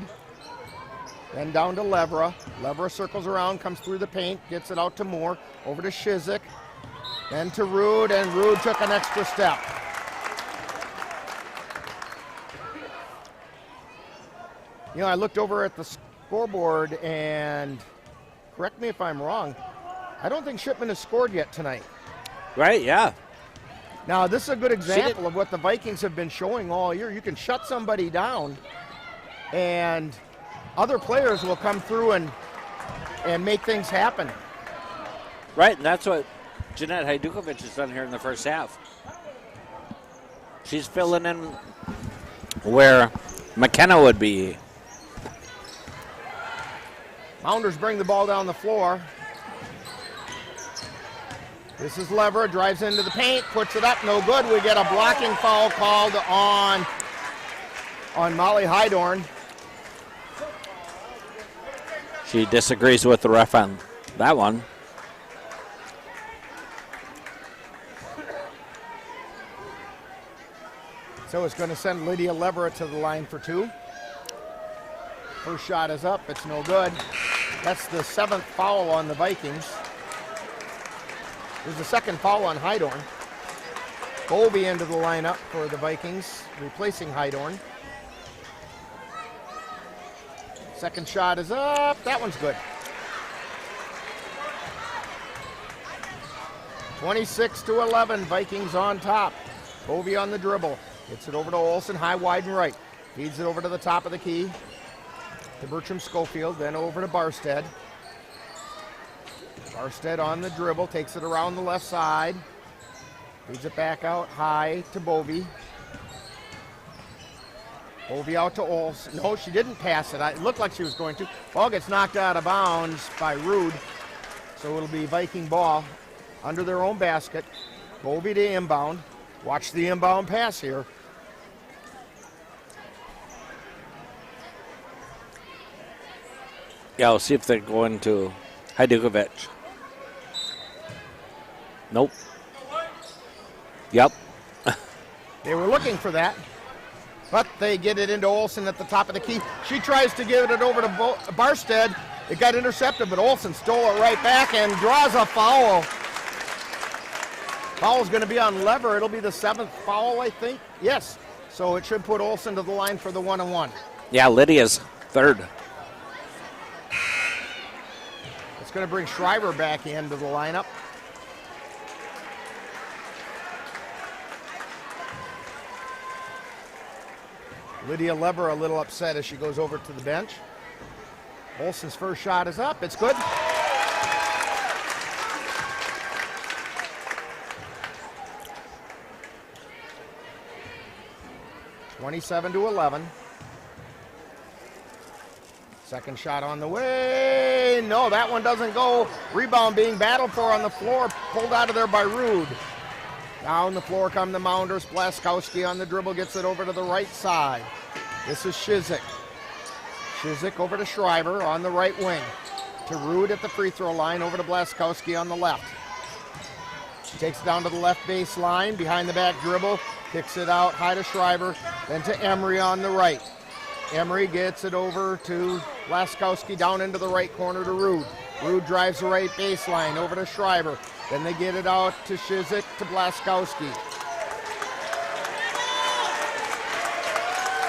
then down to Levera. Levera circles around, comes through the paint, gets it out to Moore, over to Shizik, then to Rude, and Rude took an extra step. You know, I looked over at the scoreboard, and correct me if I'm wrong, I don't think Shipman has scored yet tonight. Right, yeah. Now, this is a good example of what the Vikings have been showing all year. You can shut somebody down, and other players will come through and make things happen. Right, and that's what Jeanette Hajdukovic has done here in the first half. She's filling in where McKenna would be. Mounders bring the ball down the floor. This is Lever, drives into the paint, puts it up, no good. We get a blocking foul called on Molly Hydorn. She disagrees with the ref on that one. So it's going to send Lydia Leverett to the line for two. First shot is up, it's no good. That's the 7th foul on the Vikings. There's the 2nd foul on Hydorn. Bovey into the lineup for the Vikings, replacing Hydorn. Second shot is up. That one's good. 26-11, Vikings on top. Bovey on the dribble. Gets it over to Olsen, high, wide, and right. Feeds it over to the top of the key. To Bertram Schofield, then over to Barstead. Barstead on the dribble, takes it around the left side. Feeds it back out high to Bovey. Bovey out to Olsen. No, she didn't pass it. It looked like she was going to. Ball gets knocked out of bounds by Rude. So it'll be Viking ball under their own basket. Bovey to inbound. Watch the inbound pass here. Yeah, we'll see if they're going to Hajdukovic. Nope. Yep. They were looking for that, but they get it into Olsen at the top of the key. She tries to give it over to Barstead. It got intercepted, but Olsen stole it right back and draws a foul. Foul's going to be on Lever. It'll be the 7th foul, I think. Yes. So it should put Olsen to the line for the 1-on-1. Yeah, Lydia's 3rd. It's going to bring Schreiber back into the lineup. Lydia Lever a little upset as she goes over to the bench. Olsen's first shot is up. It's good. (27-11). Second shot on the way. No, that one doesn't go. Rebound being battled for on the floor. Pulled out of there by Rude. Down the floor come the Mounders. Blaskowski on the dribble gets it over to the right side. This is Shizik. Shizik over to Schreiber on the right wing. To Rude at the free throw line, over to Blaskowski on the left. She takes it down to the left baseline, behind the back dribble, kicks it out high to Schreiber, then to Emery on the right. Emery gets it over to Blaskowski down into the right corner to Rude. Rude drives the right baseline over to Schreiber. Then they get it out to Shizik to Blaskowski.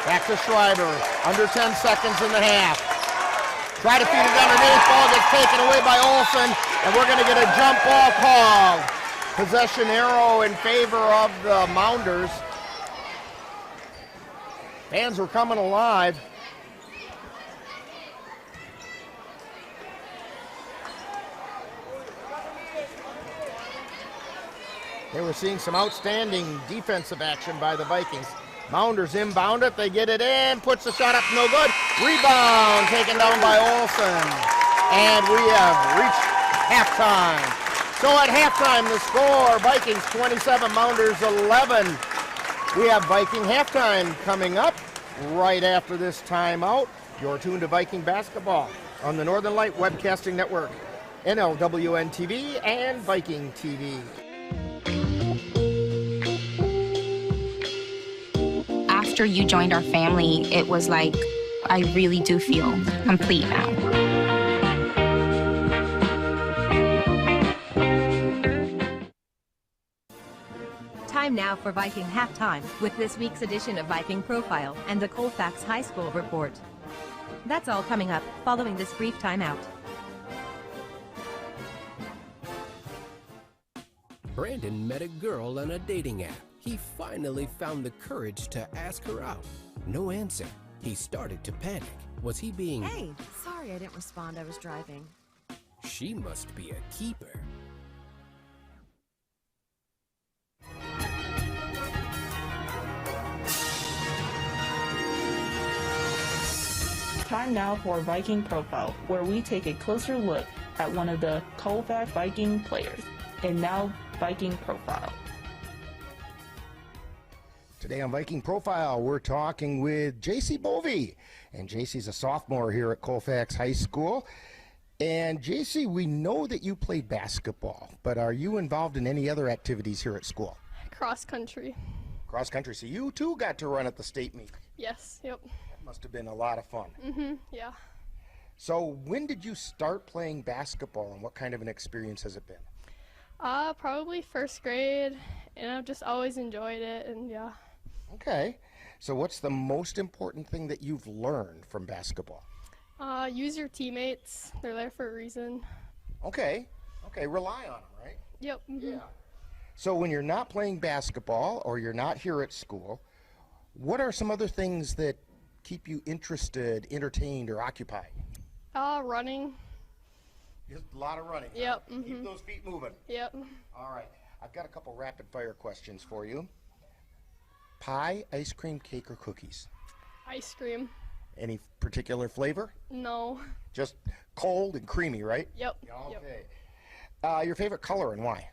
Back to Schreiber, under 10 seconds in the half. Try to feed it underneath, ball gets taken away by Olsen, and we're gonna get a jump ball called. Possession arrow in favor of the Mounders. Fans were coming alive. They were seeing some outstanding defensive action by the Vikings. Mounders inbound it, they get it in, puts the shot up, no good. Rebound taken down by Olsen. And we have reached halftime. So at halftime, the score, Vikings 27, Mounders 11. We have Viking halftime coming up right after this timeout. You're tuned to Viking basketball on the Northern Light Webcasting Network, NLWN-TV, and Viking TV. After you joined our family, it was like, I really do feel complete now. Time now for Viking Halftime with this week's edition of Viking Profile and the Colfax High School Report. That's all coming up following this brief timeout. Brandon met a girl on a dating app. He finally found the courage to ask her out. No answer. He started to panic. Was he being... Hey, sorry I didn't respond. I was driving. She must be a keeper. Time now for Viking Profile, where we take a closer look at one of the Colfax Viking players. And now, Viking Profile. Today on Viking Profile, we're talking with JC Bovey. And JC's a sophomore here at Colfax High School. And JC, we know that you played basketball, but are you involved in any other activities here at school? Cross country. Cross country. So you too got to run at the state meet. Yes, yep. That must have been a lot of fun. Yeah. So when did you start playing basketball, and what kind of an experience has it been? Probably first grade, and I've just always enjoyed it, and yeah. Okay. So what's the most important thing that you've learned from basketball? Use your teammates. They're there for a reason. Okay. Okay, rely on them, right? Yep. Mm-hmm. Yeah. So when you're not playing basketball or you're not here at school, what are some other things that keep you interested, entertained, or occupied? Running. Just a lot of running. Yep. Huh? Mm-hmm. Keep those feet moving. Yep. All right. I've got a couple rapid fire questions for you. Pie, ice cream, cake, or cookies? Ice cream. Any particular flavor? No. Just cold and creamy, right? Yep. Okay. Your favorite color and why?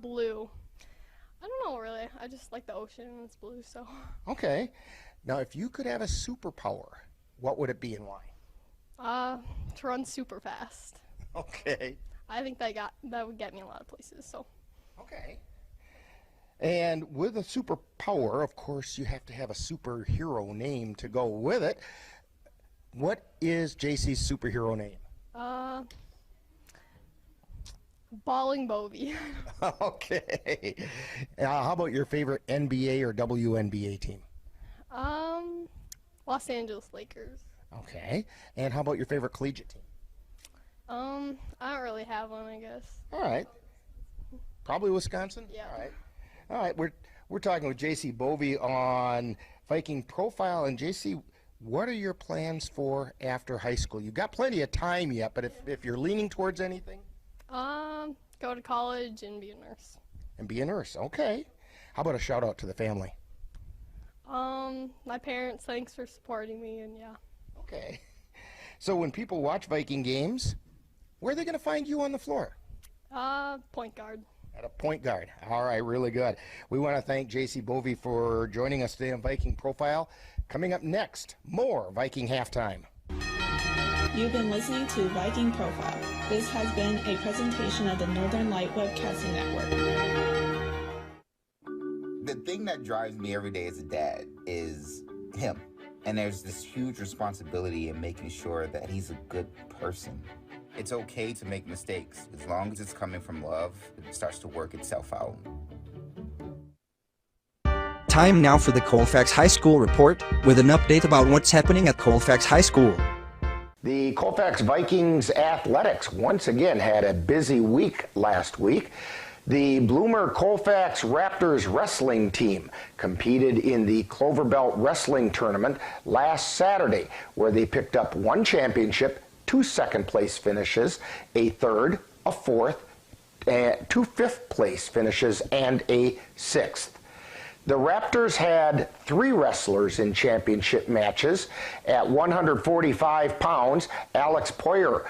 Blue. I don't know really. I just like the ocean and it's blue, so. Okay. Now, if you could have a superpower, what would it be and why? To run super fast. Okay. I think that would get me a lot of places, so. Okay. And with a superpower, of course, you have to have a superhero name to go with it. What is JC's superhero name? Balling Bovey. Okay. How about your favorite NBA or WNBA team? Los Angeles Lakers. Okay. And how about your favorite collegiate team? I don't really have one, I guess. All right. Probably Wisconsin? Yeah. All right. All right. We're talking with JC Bovey on Viking Profile. And JC, what are your plans for after high school? You've got plenty of time yet, but if you're leaning towards anything? Go to college and be a nurse. And be a nurse. Okay. How about a shout out to the family? My parents, thanks for supporting me, and yeah. Okay. So when people watch Viking games, where are they going to find you on the floor? Point guard. At a point guard. All right, really good. We want to thank JC Bovey for joining us today on Viking Profile. Coming up next, more Viking Halftime. You've been listening to Viking Profile. This has been a presentation of the Northern Light Webcasting Network. The thing that drives me every day as a dad is him. And there's this huge responsibility in making sure that he's a good person. It's okay to make mistakes. As long as it's coming from love, it starts to work itself out. Time now for the Colfax High School report with an update about what's happening at Colfax High School. The Colfax Vikings athletics once again had a busy week last week. The Bloomer Colfax Raptors wrestling team competed in the Clover Belt Wrestling Tournament last Saturday, where they picked up one championship, 2 second-place finishes, a third, a fourth, 2 fifth-place finishes, and a sixth. The Raptors had 3 wrestlers in championship matches. At 145 pounds, Alex Poyer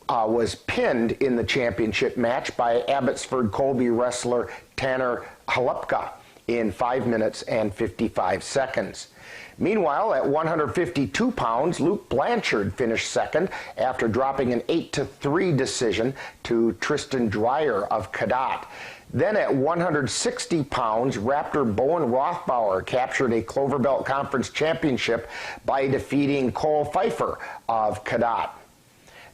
was pinned in the championship match by Abbotsford Colby wrestler Tanner Halupka in 5 minutes and 55 seconds. Meanwhile, at 152 pounds, Luke Blanchard finished second after dropping an 8-3 decision to Tristan Dreyer of Cadott. Then at 160 pounds, Raptor Bowen Rothbauer captured a Clover Belt Conference championship by defeating Cole Pfeiffer of Cadott.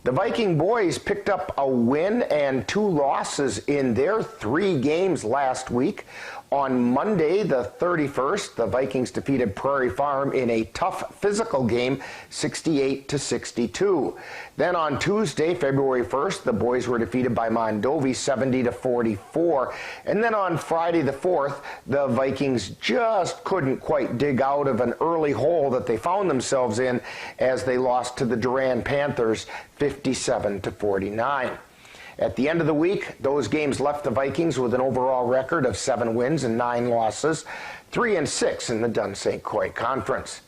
The Viking boys picked up a win and 2 losses in their 3 games last week. On Monday, the 31st, the Vikings defeated Prairie Farm in a tough physical game, 68-62. Then on Tuesday, February 1st, the boys were defeated by Mondovi 70-44. And then on Friday the 4th, the Vikings just couldn't quite dig out of an early hole that they found themselves in as they lost to the Durand Panthers 57-49. At the end of the week, those games left the Vikings with an overall record of 7 wins and 9 losses, 3-6 in the Dunn St. Croix Conference.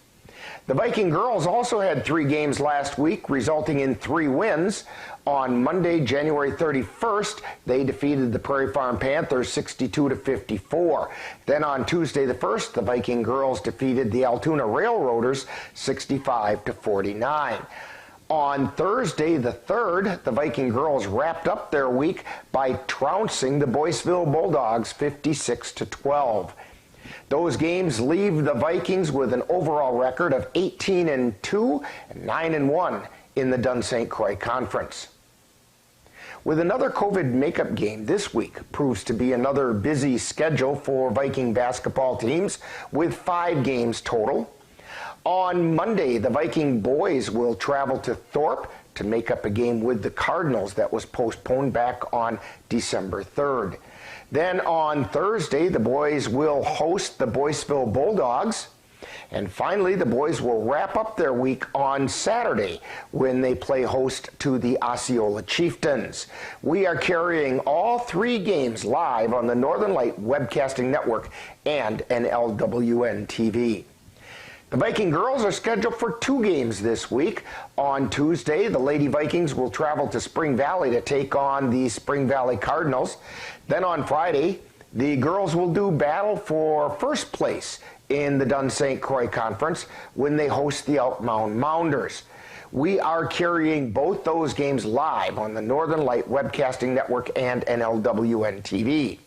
The Viking girls also had 3 games last week, resulting in 3 wins. On Monday, January 31st, they defeated the Prairie Farm Panthers 62-54. Then on Tuesday the 1st, the Viking girls defeated the Altoona Railroaders 65-49. On Thursday the 3rd, the Viking girls wrapped up their week by trouncing the Boyceville Bulldogs 56-12. Those games leave the Vikings with an overall record of 18-2 and 9-1 in the Dunn St. Croix Conference. With another COVID makeup game this week proves to be another busy schedule for Viking basketball teams with 5 games total. On Monday, the Viking boys will travel to Thorpe to make up a game with the Cardinals that was postponed back on December 3rd. Then on Thursday, the boys will host the Boyceville Bulldogs. And finally, the boys will wrap up their week on Saturday when they play host to the Osceola Chieftains. We are carrying all 3 games live on the Northern Light Webcasting Network and NLWN-TV. The Viking girls are scheduled for 2 games this week. On Tuesday, the Lady Vikings will travel to Spring Valley to take on the Spring Valley Cardinals. Then on Friday, the girls will do battle for first place in the Dunn St. Croix Conference when they host the Elk Mound Mounders. We are carrying both those games live on the Northern Light Webcasting Network and NLWN-TV.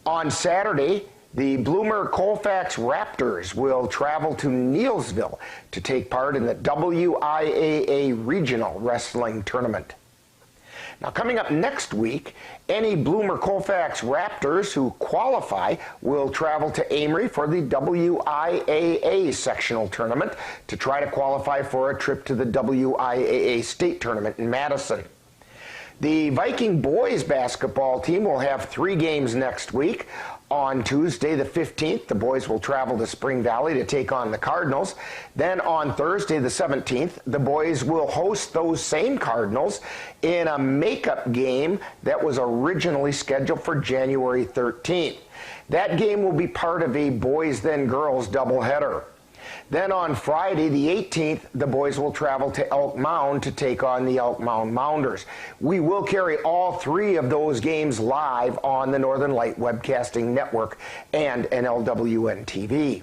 On Saturday, the Bloomer Colfax Raptors will travel to Neillsville to take part in the WIAA Regional Wrestling Tournament. Now, coming up next week, any Bloomer Colfax Raptors who qualify will travel to Amory for the WIAA Sectional Tournament to try to qualify for a trip to the WIAA State Tournament in Madison. The Viking boys basketball team will have 3 games next week. On Tuesday the 15th, the boys will travel to Spring Valley to take on the Cardinals. Then on Thursday the 17th, the boys will host those same Cardinals in a makeup game that was originally scheduled for January 13th. That game will be part of a boys then girls doubleheader. Then on Friday, the 18th, the boys will travel to Elk Mound to take on the Elk Mound Mounders. We will carry all 3 of those games live on the Northern Light Webcasting Network and NLWN-TV.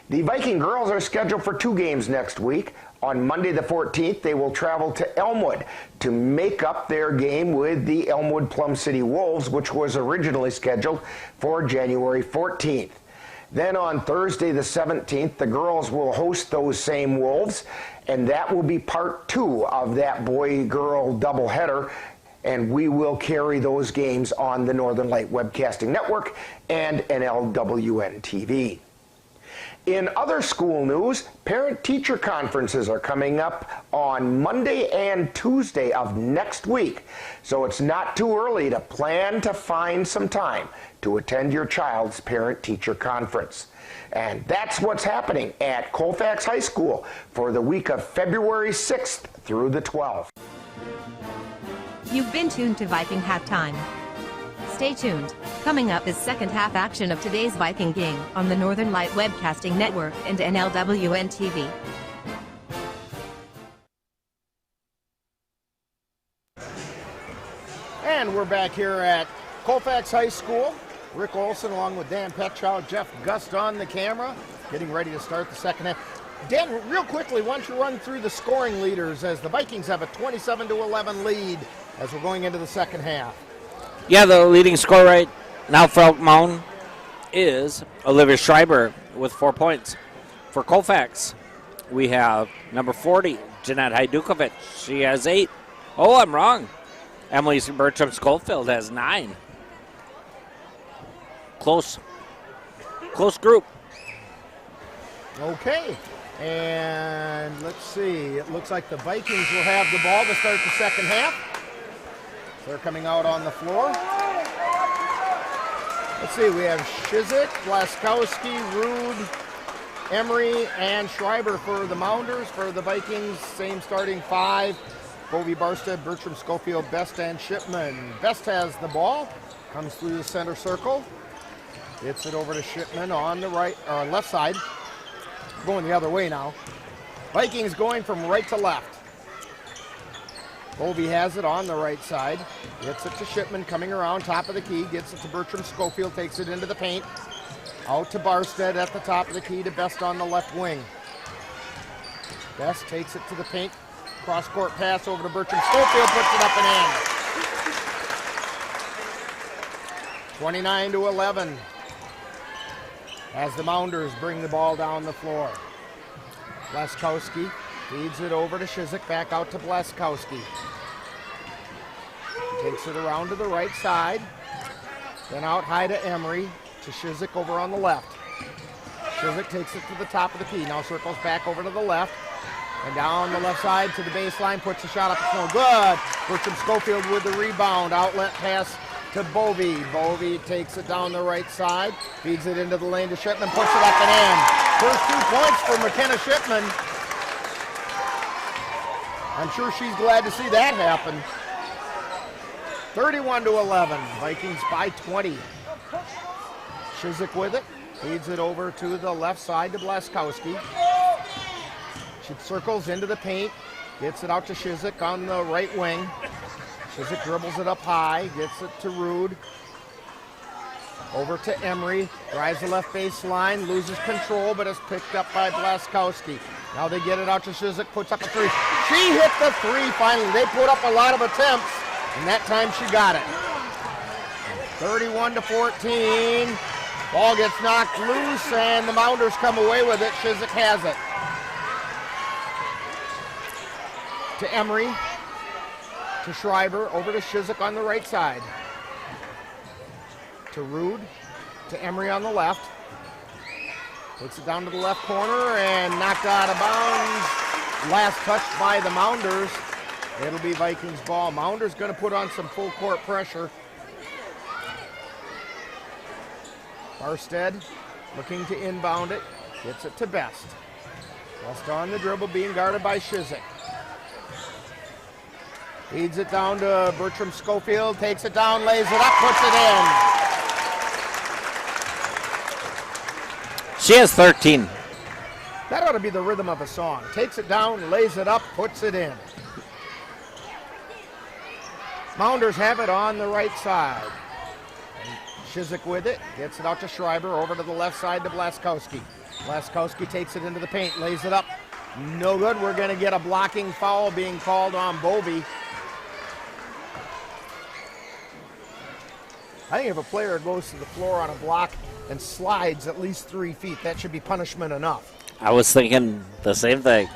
The Viking girls are scheduled for 2 games next week. On Monday the 14th, they will travel to Elmwood to make up their game with the Elmwood Plum City Wolves, which was originally scheduled for January 14th. Then on Thursday the 17th, the girls will host those same Wolves, and that will be part 2 of that boy-girl doubleheader, and we will carry those games on the Northern Light Webcasting Network and NLWN-TV. In other school news, parent-teacher conferences are coming up on Monday and Tuesday of next week, so it's not too early to plan to find some time to attend your child's parent-teacher conference. And that's what's happening at Colfax High School for the week of February 6th through the 12th. You've been tuned to Viking Halftime. Stay tuned. Coming up is second half action of today's Viking game on the Northern Light Webcasting Network and NLWN-TV. And we're back here at Colfax High School. Rick Olson along with Dan Petchow, Jeff Gust on the camera, getting ready to start the second half. Dan, real quickly, why don't you run through the scoring leaders as the Vikings have a 27-11 lead as we're going into the second half. Yeah, the leading scorer right now for Elk Mound is Olivia Schreiber with 4 points. For Colfax, we have number 40, Jeanette Hajdukovic. She has 8. Oh, I'm wrong. Emily Bertram Schofield has 9. Close group. Okay, and let's see. It looks like the Vikings will have the ball to start the second half. They're coming out on the floor. Let's see, we have Shizik, Blaskowski, Rude, Emery, and Schreiber for the Mounders. For the Vikings, same starting 5. Bovey Barstead, Bertram Schofield, Best, and Shipman. Best has the ball, comes through the center circle. Hits it over to Shipman on the right, or left side. Going the other way now. Vikings going from right to left. Bovey has it on the right side. Hits it to Shipman, coming around top of the key. Gets it to Bertram Schofield, takes it into the paint. Out to Barstead at the top of the key to Best on the left wing. Best takes it to the paint. Cross-court pass over to Bertram Schofield, puts it up and in. 29-11. As the Mounders bring the ball down the floor. Laskowski Feeds it over to Shizik, back out to Blaskowski. Takes it around to the right side. Then out high to Emery, to Shizik over on the left. Shizik takes it to the top of the key. Now circles back over to the left. And down the left side to the baseline, puts a shot up. It's no good. Bertram Schofield with the rebound. Outlet pass to Bovey. Bovey takes it down the right side. Feeds it into the lane to Shipman. Puts it up and in. First 2 points for McKenna Shipman. I'm sure she's glad to see that happen. 31-11. Vikings by 20. Shizik with it. Feeds it over to the left side to Blaskowski. She circles into the paint. Gets it out to Shizik on the right wing. Shizik dribbles it up high. Gets it to Rude. Over to Emery. Drives the left baseline. Loses control, but is picked up by Blaskowski. Now they get it out to Shizik. Puts up a three. She hit the three finally. They put up a lot of attempts, and that time she got it. 31-14. Ball gets knocked loose, and the Mounders come away with it. Shizik has it. To Emery. To Schreiber. Over to Shizik on the right side. To Rude. To Emery on the left. Takes it down to the left corner and knocked out of bounds. Last touch by the Mounders. It'll be Vikings ball. Mounders going to put on some full court pressure. Barstead looking to inbound it. Gets it to Best. Best on the dribble, being guarded by Shizik. Feeds it down to Bertram Schofield. Takes it down, lays it up, puts it in. She has 13. That ought to be the rhythm of a song. Takes it down, lays it up, puts it in. Mounders have it on the right side. Shizik with it, gets it out to Schreiber, over to the left side to Blaskowski. Blaskowski takes it into the paint, lays it up. No good. We're going to get a blocking foul being called on Bovey. I think if a player goes to the floor on a block and slides at least 3 feet, that should be punishment enough. I was thinking the same thing.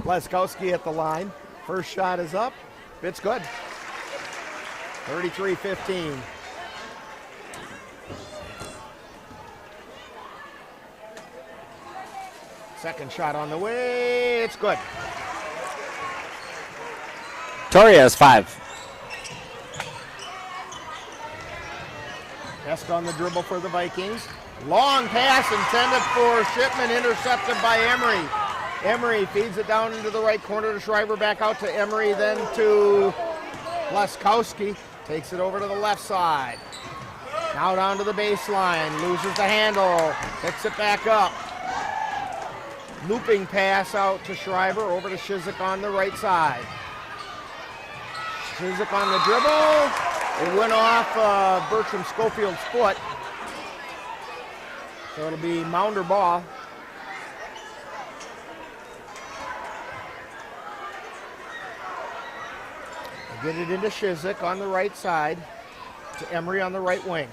Blaskowski at the line. First shot is up. It's good. 33-15. Second shot on the way. It's good. Toria has 5. Best on the dribble for the Vikings. Long pass intended for Shipman, intercepted by Emery. Emery feeds it down into the right corner to Schreiber, back out to Emery, then to Blaskowski. Takes it over to the left side. Now down to the baseline, loses the handle, picks it back up. Looping pass out to Schreiber, over to Shizik on the right side. Shizik on the dribble. It went off Bertram Schofield's foot. So it'll be Mounder ball. Get it into Shizik on the right side to Emery on the right wing.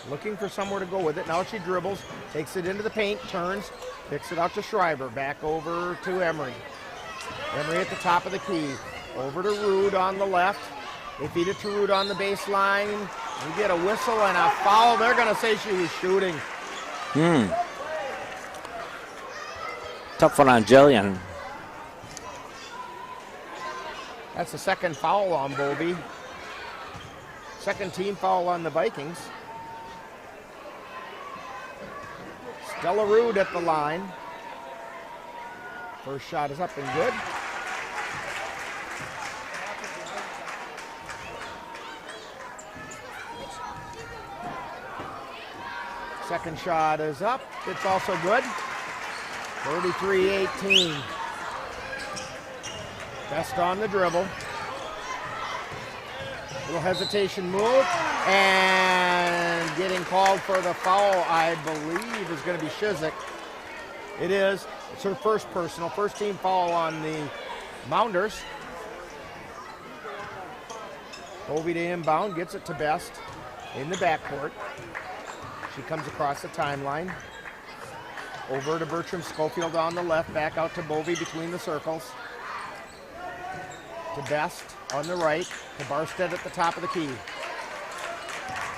Looking for somewhere to go with it. Now she dribbles, takes it into the paint, turns, picks it out to Schreiber, back over to Emery. Emery at the top of the key. Over to Rude on the left. They feed it to Rude on the baseline. We get a whistle and a foul. They're going to say she was shooting. Tough one on Jillian. That's the second foul on Bovey. Second team foul on the Vikings. Stella Rude at the line. First shot is up and good. Second shot is up. It's also good. 33-18. Best on the dribble. Little hesitation move. And getting called for the foul, I believe, is going to be Shizik. It is. It's her first personal. First team foul on the Mounders. Bovey to inbound. Gets it to Best in the backcourt. She comes across the timeline. Over to Bertram Schofield on the left, back out to Bovey between the circles. To Best on the right, to Barstead at the top of the key.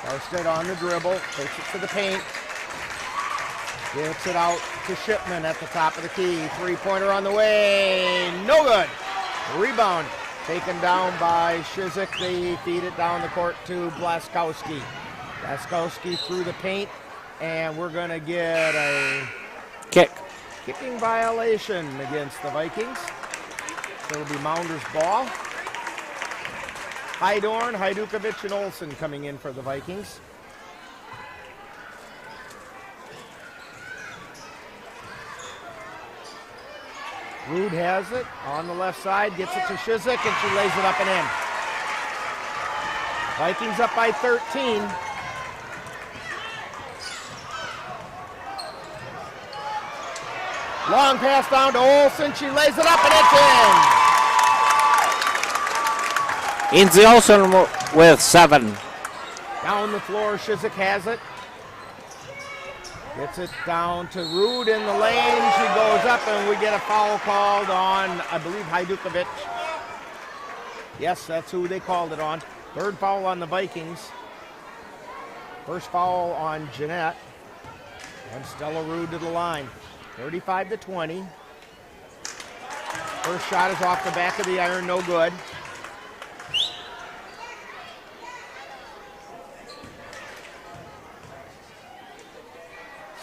Barstead on the dribble, takes it to the paint. Gets it out to Shipman at the top of the key. Three-pointer on the way, no good. Rebound taken down by Shizik. They feed it down the court to Blaskowski. Blaskowski through the paint, and we're going to get a kicking violation against the Vikings. So it'll be Mounders ball. Hydorn, Hajdukovic, and Olsen coming in for the Vikings. Rude has it on the left side, gets it to Shizik, and she lays it up and in. Vikings up by 13. Long pass down to Olsen. She lays it up and it's in. Inzi Olsen with 7. Down the floor, Shizik has it. Gets it down to Rude in the lane. She goes up and we get a foul called on, I believe, Hajdukovic. Yes, that's who they called it on. Third foul on the Vikings. First foul on Jeanette. And Stella Rude to the line. 35-20. First shot is off the back of the iron, no good.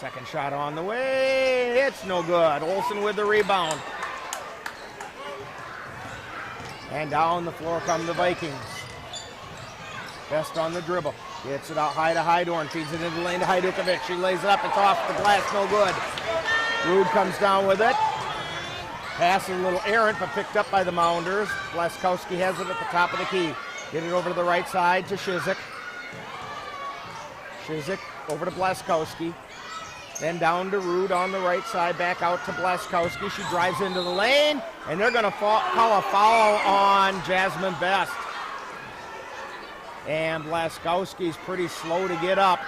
Second shot on the way, it's no good. Olsen with the rebound. And down the floor come the Vikings. Best on the dribble. Gets it out high to Hydorn, feeds it into the lane to Hajdukovic. She lays it up, it's off the glass, no good. Rude comes down with it. Pass is a little errant, but picked up by the Mounders. Blaskowski has it at the top of the key. Get it over to the right side to Shizik. Shizik over to Blaskowski. Then down to Rude on the right side, back out to Blaskowski. She drives into the lane, and they're going to call a foul on Jasmine Best. And Blaskowski's pretty slow to get up.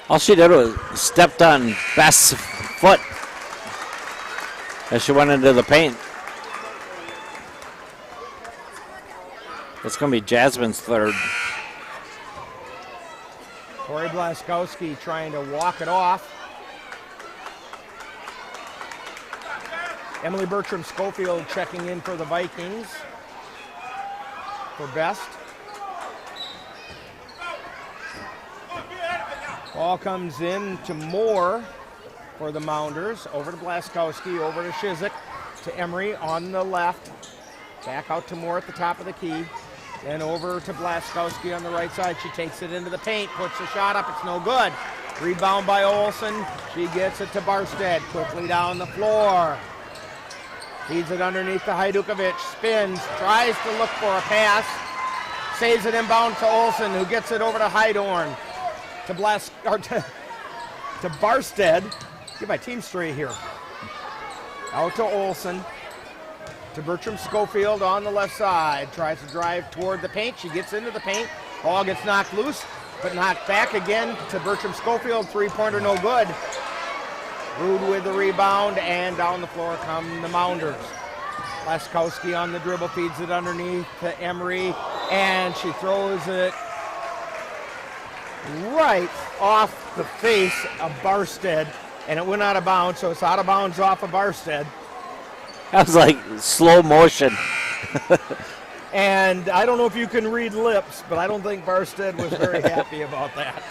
All she did was stepped on Best's foot as she went into the paint. It's going to be Jasmine's third. Corey Blaskowski trying to walk it off. Emily Bertram Schofield checking in for the Vikings for Best. Ball comes in to Moore for the Mounders. Over to Blaskowski, over to Shizik, to Emery on the left. Back out to Moore at the top of the key. Then over to Blaskowski on the right side. She takes it into the paint, puts the shot up, it's no good. Rebound by Olsen. She gets it to Barstead, quickly down the floor. Feeds it underneath to Hajdukovic, spins, tries to look for a pass. Saves it inbound to Olsen, who gets it over to Hydorn. To Barstead. Get my team straight here. Out to Olsen. To Bertram Schofield on the left side. Tries to drive toward the paint. She gets into the paint. Ball gets knocked loose, but knocked back again to Bertram Schofield. Three-pointer no good. Rude with the rebound, and down the floor come the Mounders. Blaskowski on the dribble, feeds it underneath to Emery, and she throws it right off the face of Barstead, and it went out of bounds, so it's out of bounds off of Barstead. That was like slow motion. And I don't know if you can read lips, but I don't think Barstead was very happy about that.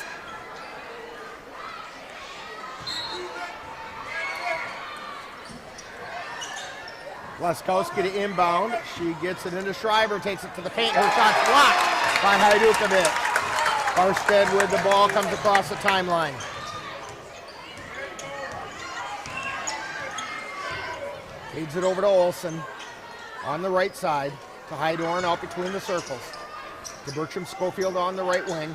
Blaskowski to inbound. She gets it into Shriver, takes it to the paint. Her shot's blocked by Hajdukovic. Barstead with the ball comes across the timeline. Feeds it over to Olsen on the right side to Hydorn out between the circles. To Bertram Schofield on the right wing.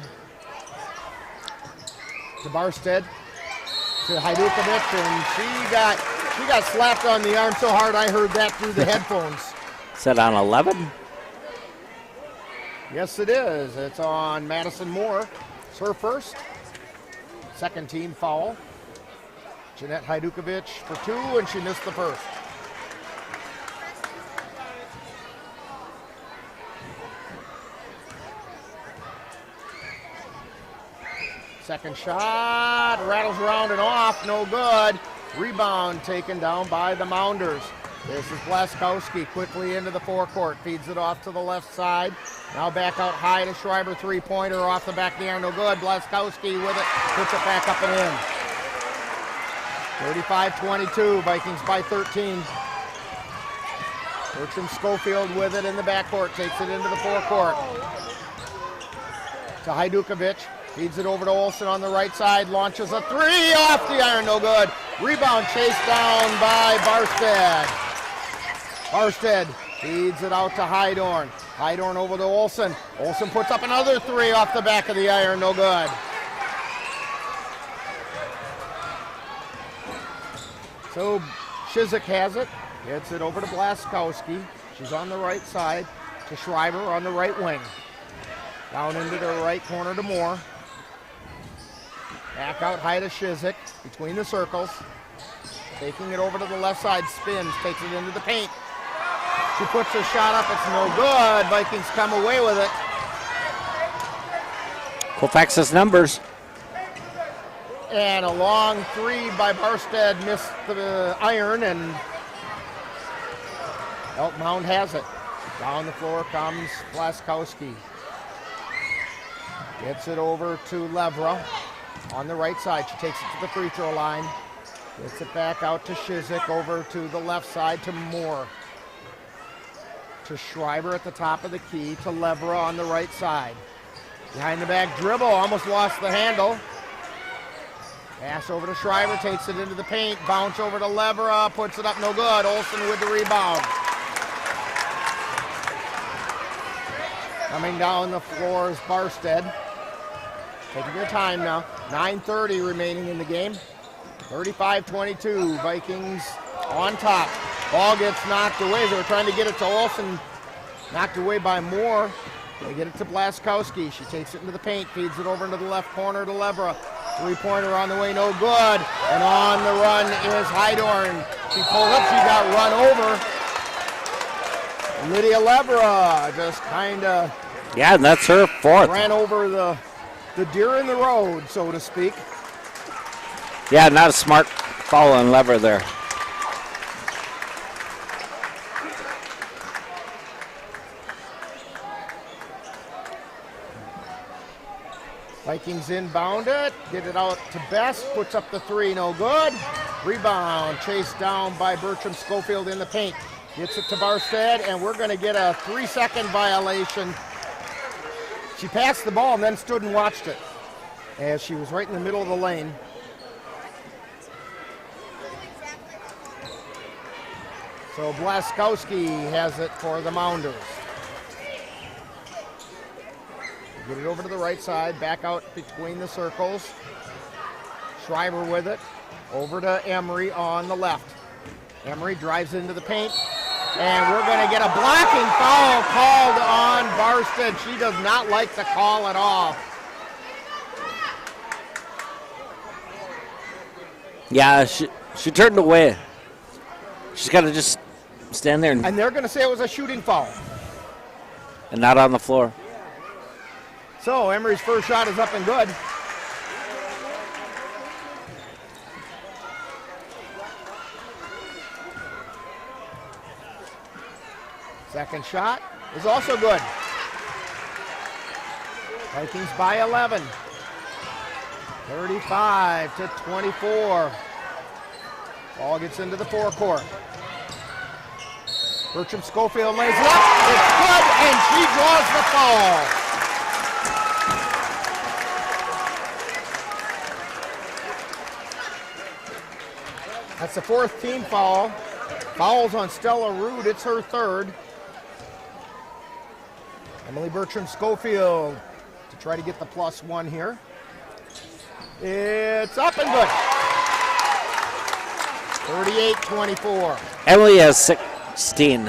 To Barstead. To Hajdukovic, and she got slapped on the arm so hard I heard that through the headphones. Set on 11. Yes, it is. It's on Madison Moore. It's her first. Second team foul. Jeanette Hajdukovic for 2, and she missed the first. Second shot, rattles around and off, no good. Rebound taken down by the Mounders. This is Blaskowski quickly into the forecourt, feeds it off to the left side. Now back out high to Schreiber, three-pointer off the back of the iron, no good. Blaskowski with it, puts it back up and in. 35-22, Vikings by 13. Bertram Schofield with it in the backcourt, takes it into the forecourt. To Hajdukovic. Feeds it over to Olsen on the right side, launches a 3 off the iron, no good. Rebound chased down by Barstead. Barstead feeds it out to Hydorn. Hydorn over to Olsen. Olsen puts up another 3 off the back of the iron, no good. So Shizik has it, gets it over to Blaskowski. She's on the right side to Schreiber on the right wing. Down into the right corner to Moore. Back out high to Shizik, between the circles. Taking it over to the left side, spins, takes it into the paint. She puts her shot up, it's no good. Vikings come away with it. Colfax's numbers. And a long 3 by Barstead missed the iron, and Elk Mound has it. Down the floor comes Blaskowski. Gets it over to Levra. On the right side, she takes it to the free throw line. Gets it back out to Shizik, over to the left side to Moore. To Schreiber at the top of the key, to Levra on the right side. Behind the back dribble, almost lost the handle. Pass over to Schreiber, takes it into the paint, bounce over to Levra, puts it up, no good. Olsen with the rebound. Coming down the floor is Barstead. Taking their time now. 9:30 remaining in the game. 35-22, Vikings on top. Ball gets knocked away. They were trying to get it to Olsen. Knocked away by Moore. They get it to Blaskowski. She takes it into the paint, feeds it over into the left corner to Levra. Three-pointer on the way, no good. And on the run is Hydorn. She pulled up, she got run over. Lydia Levra just kind of... Yeah, and that's her fourth. Ran over the deer in the road, so to speak. Yeah, not a smart foul on Lever there. Vikings inbound it, get it out to Best, puts up the 3, no good. Rebound, chased down by Bertram Schofield in the paint. Gets it to Barstead, and we're going to get a 3-second violation. She passed the ball and then stood and watched it as she was right in the middle of the lane. So Blaskowski has it for the Mounders. Get it over to the right side, back out between the circles. Schreiber with it, over to Emery on the left. Emery drives into the paint, and we're going to get a blocking foul called on Barstead. She does not like the call at all. Yeah, she turned away. She's got to just stand there. And they're going to say it was a shooting foul. And not on the floor. So Emery's first shot is up and good. Second shot is also good. Vikings by 11. 35-24. Ball gets into the forecourt. Bertram Schofield lays it up. It's good, and she draws the foul. That's the fourth team foul. Fouls on Stella Rude. It's her third. Emily Bertram Schofield to try to get the +1 here. It's up and good. 38-24. Emily has 16.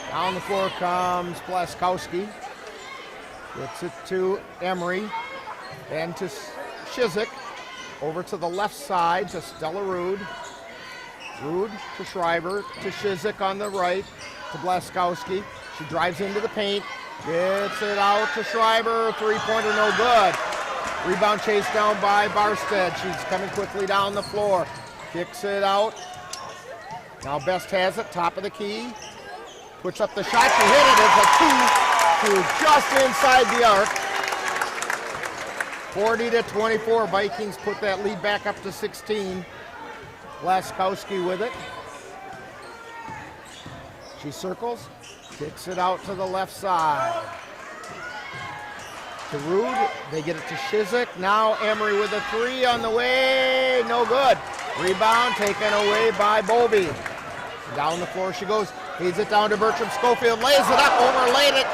Down the floor comes Blaskowski. Gets it to Emery and to Shizik. Over to the left side to Stella Rude. Rude to Schreiber, to Shizik on the right, to Blaskowski. She drives into the paint, gets it out to Schreiber, three-pointer no good. Rebound chased down by Barstead. She's coming quickly down the floor. Kicks it out. Now Best has it, top of the key. Puts up the shot, she hit it. It's a two to just inside the arc. 40-24, Vikings put that lead back up to 16. Blaskowski with it. She circles, kicks it out to the left side. To Rude, they get it to Shizik. Now Emery with a three on the way, no good. Rebound taken away by Bovee. Down the floor she goes, feeds it down to Bertram Schofield, lays it up, overlaid it,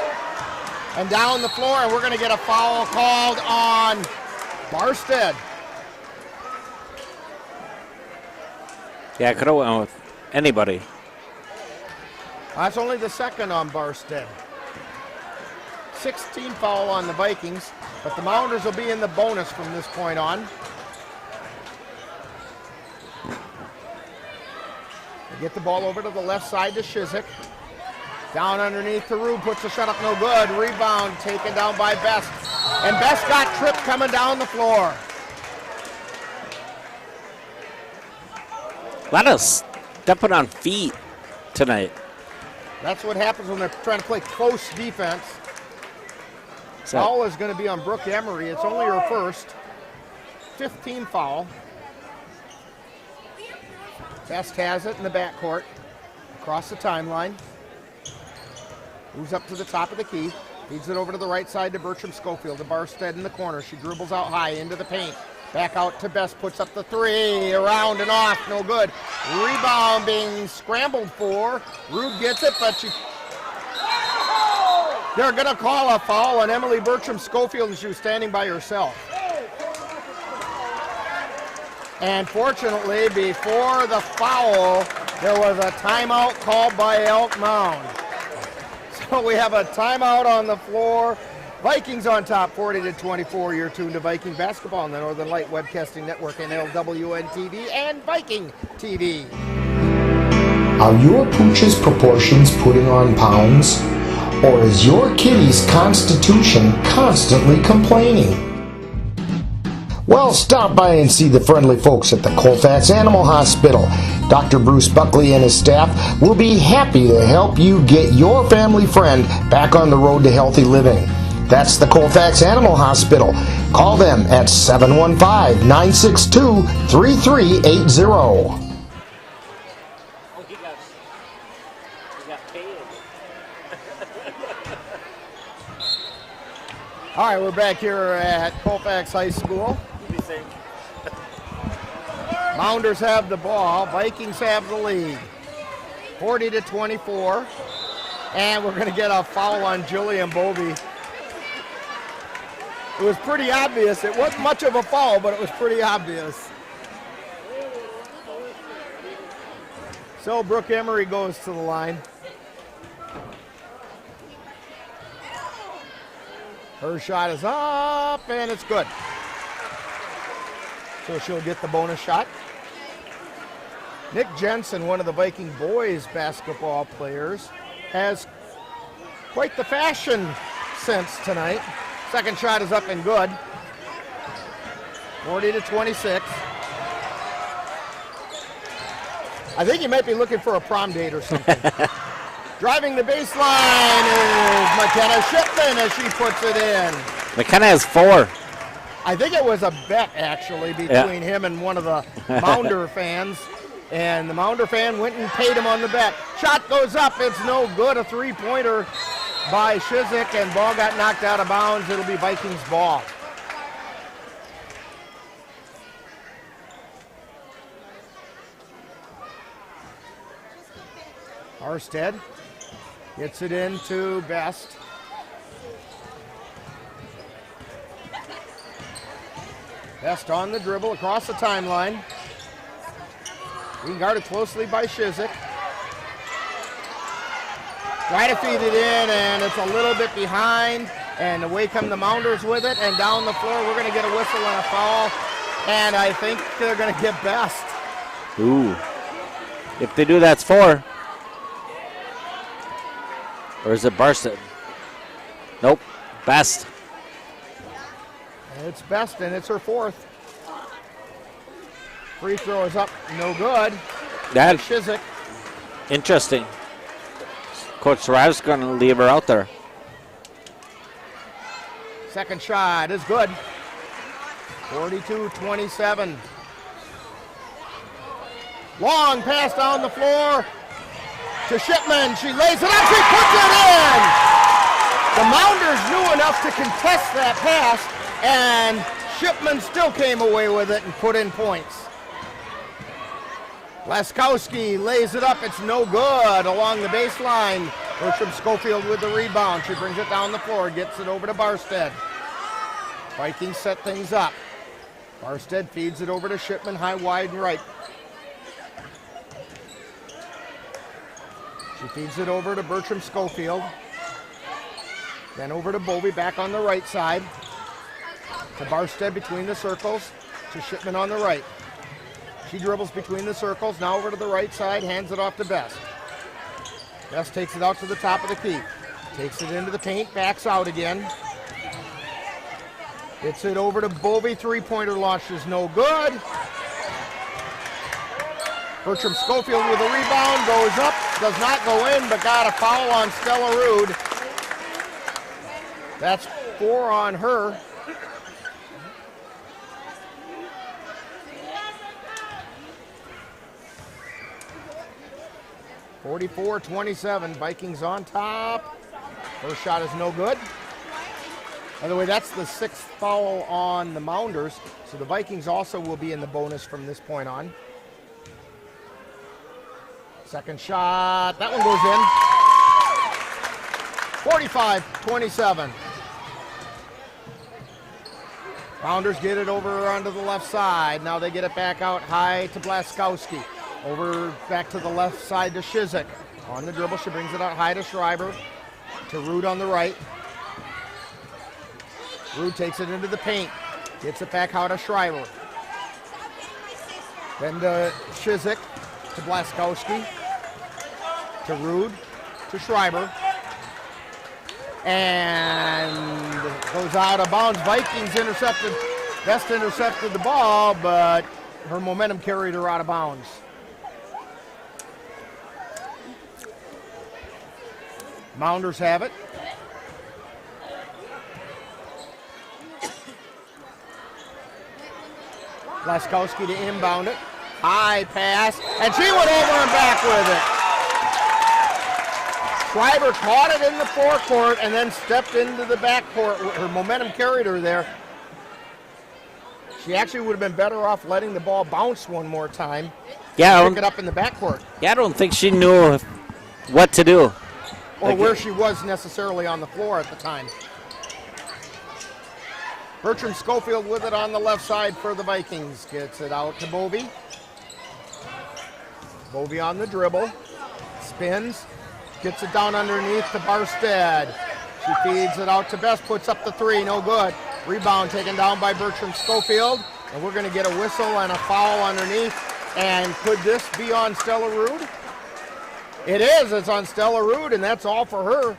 and down the floor, and we're gonna get a foul called on Barstead. Yeah, I could have went with anybody. That's only the second on Barstead. 16 foul on the Vikings, but the Mounders will be in the bonus from this point on. They get the ball over to the left side to Shizik. Down underneath to Rude, puts the shot up, no good. Rebound taken down by Best. And Best got tripped coming down the floor. A lot of stepping on feet tonight. That's what happens when they're trying to play close defense. Foul is going to be on Brooke Emery. It's only her first. 15 foul. Best has it in the backcourt. Across the timeline. Moves up to the top of the key. Feeds it over to the right side to Bertram Schofield. To Barstead in the corner. She dribbles out high into the paint. Back out to Best. Puts up the three. Around and off. No good. Rebound being scrambled for. Rude gets it, but they're going to call a foul on Emily Bertram Schofield, and she was standing by herself. And fortunately, before the foul, there was a timeout called by Elk Mound. So we have a timeout on the floor. Vikings on top, 40-24. You're tuned to Viking basketball on the Northern Light Webcasting Network, NLWN-TV, and Viking TV. Are your pooch's proportions putting on pounds? Or is your kitty's constitution constantly complaining? Well, stop by and see the friendly folks at the Colfax Animal Hospital. Dr. Bruce Buckley and his staff will be happy to help you get your family friend back on the road to healthy living. That's the Colfax Animal Hospital. Call them at 715-962-3380. All right, we're back here at Colfax High School. Mounders have the ball. Vikings have the lead. 40-24. And we're going to get a foul on Jillian Bovee. It was pretty obvious. It wasn't much of a foul, but it was pretty obvious. So Brooke Emery goes to the line. Her shot is up, and it's good. So she'll get the bonus shot. Nick Jensen, one of the Viking boys basketball players, has quite the fashion sense tonight. Second shot is up and good. 40-26. I think he might be looking for a prom date or something. Driving the baseline is McKenna Shipman as she puts it in. McKenna has 4. I think it was a bet, actually, between him and one of the Mounder fans. And the Mounder fan went and paid him on the bet. Shot goes up. It's no good. A three-pointer by Shizik, and ball got knocked out of bounds. It'll be Vikings ball. Arstead gets it into Best. Best on the dribble across the timeline. Being guarded closely by Shizik. Try to feed it in, and it's a little bit behind. And away come the Mounders with it, and down the floor we're going to get a whistle and a foul, and I think they're going to get Best. Ooh. If they do, that's 4. Or is it Barsted? Nope. Best. It's Best, and it's her 4th. Free throw is up, no good. That Shizik. Interesting. Coach Sarab's going to leave her out there. Second shot is good. 42-27. Long pass down the floor to Shipman. She lays it up. She puts it in. The Mounders knew enough to contest that pass, and Shipman still came away with it and put in points. Laskowski lays it up. It's no good along the baseline. Bertram Schofield with the rebound. She brings it down the floor, gets it over to Barstead. Vikings set things up. Barstead feeds it over to Shipman, high, wide, and right. She feeds it over to Bertram Schofield. Then over to Bovey, back on the right side. To Barstead between the circles. To Shipman on the right. She dribbles between the circles, now over to the right side, hands it off to Best. Best takes it out to the top of the key. Takes it into the paint, backs out again. Gets it over to Bovey, three-pointer launch is no good. Bertram Schofield with a rebound, goes up, does not go in, but got a foul on Stella Rude. That's 4 on her. (44-27), Vikings on top. First shot is no good. By the way, that's the 6th foul on the Mounders, so the Vikings also will be in the bonus from this point on. Second shot, that one goes in. 45-27. Mounders get it over onto the left side. Now they get it back out high to Blaskowski. Over back to the left side to Shizik. On the dribble, she brings it out high to Schreiber. To Rude on the right. Rude takes it into the paint. Gets it back out to Schreiber. Then to Shizik. To Blaskowski. To Rude. To Schreiber. And goes out of bounds. Vikings intercepted. Best intercepted the ball, but her momentum carried her out of bounds. Mounders have it. Laskowski to inbound it. High pass, and she went over and back with it. Schreiber caught it in the forecourt and then stepped into the backcourt. Her momentum carried her there. She actually would have been better off letting the ball bounce one more time. Yeah, pick it up in the backcourt. Yeah, I don't think she knew what to do. Or where she was necessarily on the floor at the time. Bertram Schofield with it on the left side for the Vikings. Gets it out to Bovey. Bovey on the dribble. Spins. Gets it down underneath to Barstead. She feeds it out to Best. Puts up the 3. No good. Rebound taken down by Bertram Schofield. And we're going to get a whistle and a foul underneath. And could this be on Stella Rude? It is. It's on Stella Rude, and that's all for her.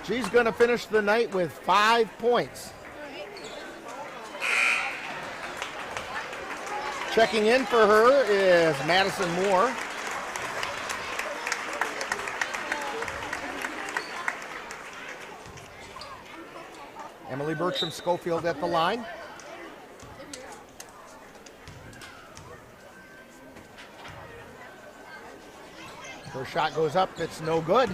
She's going to finish the night with 5 points. Checking in for her is Madison Moore. Emily Bertram Schofield at the line. Her shot goes up, it's no good.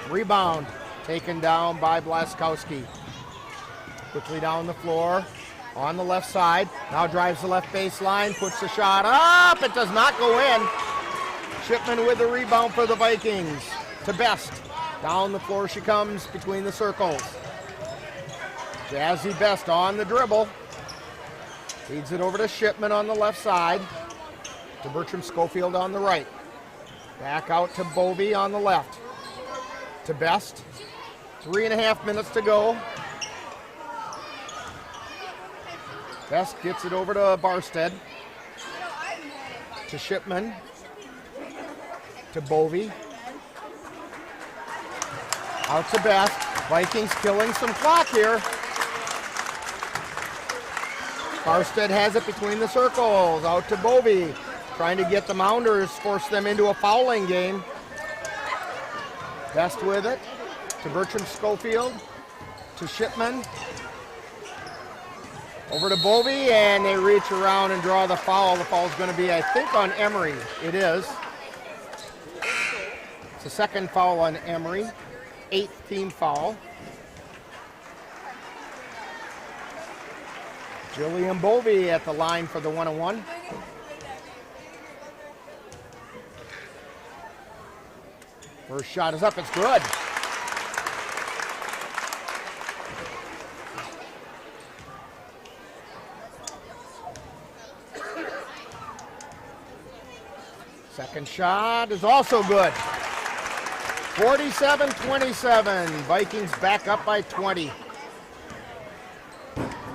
Rebound taken down by Blaskowski. Quickly down the floor on the left side. Now drives the left baseline, puts the shot up. It does not go in. Shipman with the rebound for the Vikings. To Best. Down the floor she comes between the circles. Jazzy Best on the dribble. Feeds it over to Shipman on the left side. To Bertram Schofield on the right. Back out to Bovey on the left. To Best. 3.5 minutes to go. Best gets it over to Barstead. To Shipman. To Bovey. Out to Best. Vikings killing some clock here. Barstead has it between the circles. Out to Bovey. Trying to get the Mounders, force them into a fouling game. Best with it. To Bertram Schofield. To Shipman. Over to Bovey, and they reach around and draw the foul. The foul's going to be, I think, on Emery. It is. It's the second foul on Emery. 8th team foul. Jillian Bovey at the line for the 1-on-1. First shot is up, it's good. Second shot is also good. 47-27, Vikings back up by 20.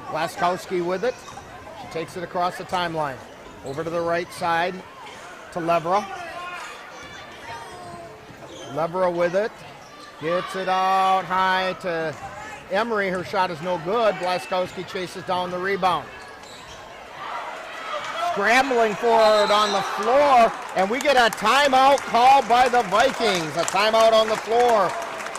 Laskowski with it. She takes it across the timeline. Over to the right side to Levera. Levera with it. Gets it out high to Emery. Her shot is no good. Laskowski chases down the rebound. Scrambling forward on the floor, and we get a timeout called by the Vikings. A timeout on the floor.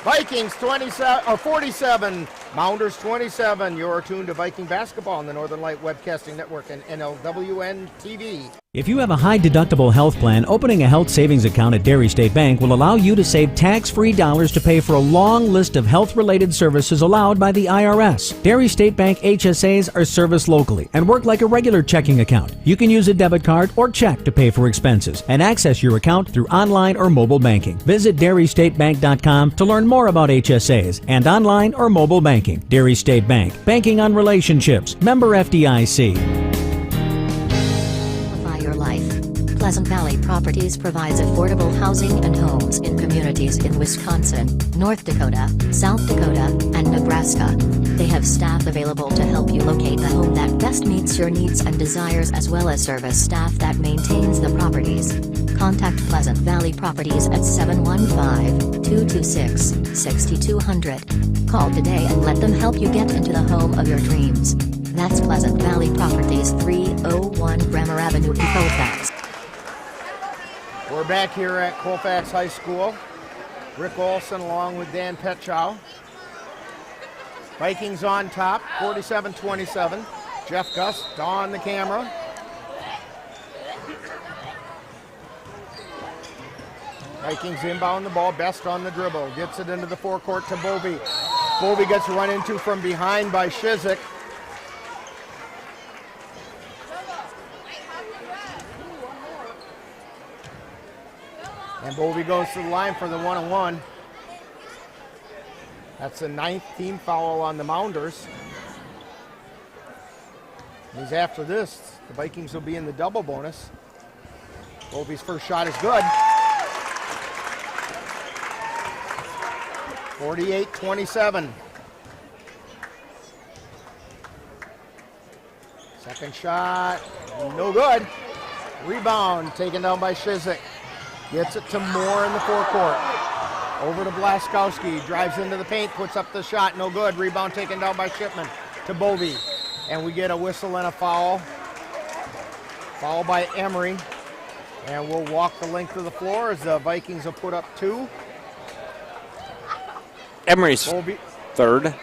Vikings 47, Mounders 27. You're tuned to Viking basketball on the Northern Light Webcasting Network and NLWN-TV. If you have a high-deductible health plan, opening a health savings account at Dairy State Bank will allow you to save tax-free dollars to pay for a long list of health-related services allowed by the IRS. Dairy State Bank HSAs are serviced locally and work like a regular checking account. You can use a debit card or check to pay for expenses and access your account through online or mobile banking. Visit DairyStateBank.com to learn more about HSAs and online or mobile banking. Dairy State Bank, banking on relationships. Member FDIC. Pleasant Valley Properties provides affordable housing and homes in communities in Wisconsin, North Dakota, South Dakota, and Nebraska. They have staff available to help you locate the home that best meets your needs and desires, as well as service staff that maintains the properties. Contact Pleasant Valley Properties at 715-226-6200. Call today and let them help you get into the home of your dreams. That's Pleasant Valley Properties, 301 Bremer Avenue in Colfax. We're back here at Colfax High School. Rick Olson along with Dan Petchow. Vikings on top, 47-27. Jeff Gust on the camera. Vikings inbound the ball, Best on the dribble. Gets it into the forecourt to Bovey. Bovey gets run into from behind by Shizik. And Bovey goes to the line for the 1-on-1. That's the 9th team foul on the Mounders. As after this, the Vikings will be in the double bonus. Bovey's first shot is good. 48-27. Second shot, no good. Rebound taken down by Shizik. Gets it to Moore in the forecourt. Over to Blaskowski. Drives into the paint, puts up the shot. No good. Rebound taken down by Shipman to Bovey. And we get a whistle and a foul. Foul by Emery. And we'll walk the length of the floor as the Vikings will put up 2. Emery's third.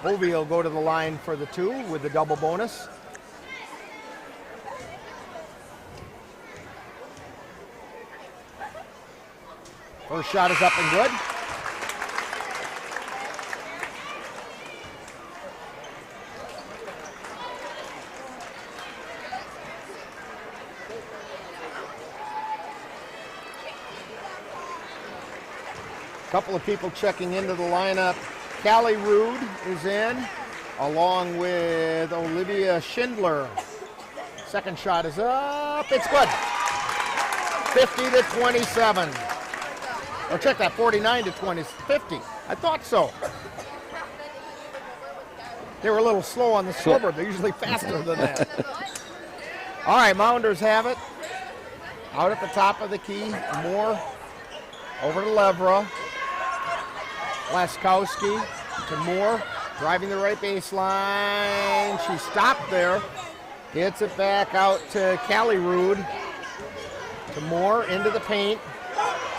Bovey will go to the line for the 2 with the double bonus. First shot is up and good. Couple of people checking into the lineup. Callie Rude is in, along with Olivia Schindler. Second shot is up. It's good. 50-27. Or check that, 49-20, 50. I thought so. They were a little slow on the scoreboard. They're usually faster than that. All right, Mounders have it. Out at the top of the key. Moore over to Levra. Laskowski to Moore. Driving the right baseline. She stopped there. Gets it back out to Callie-Rude. To Moore into the paint.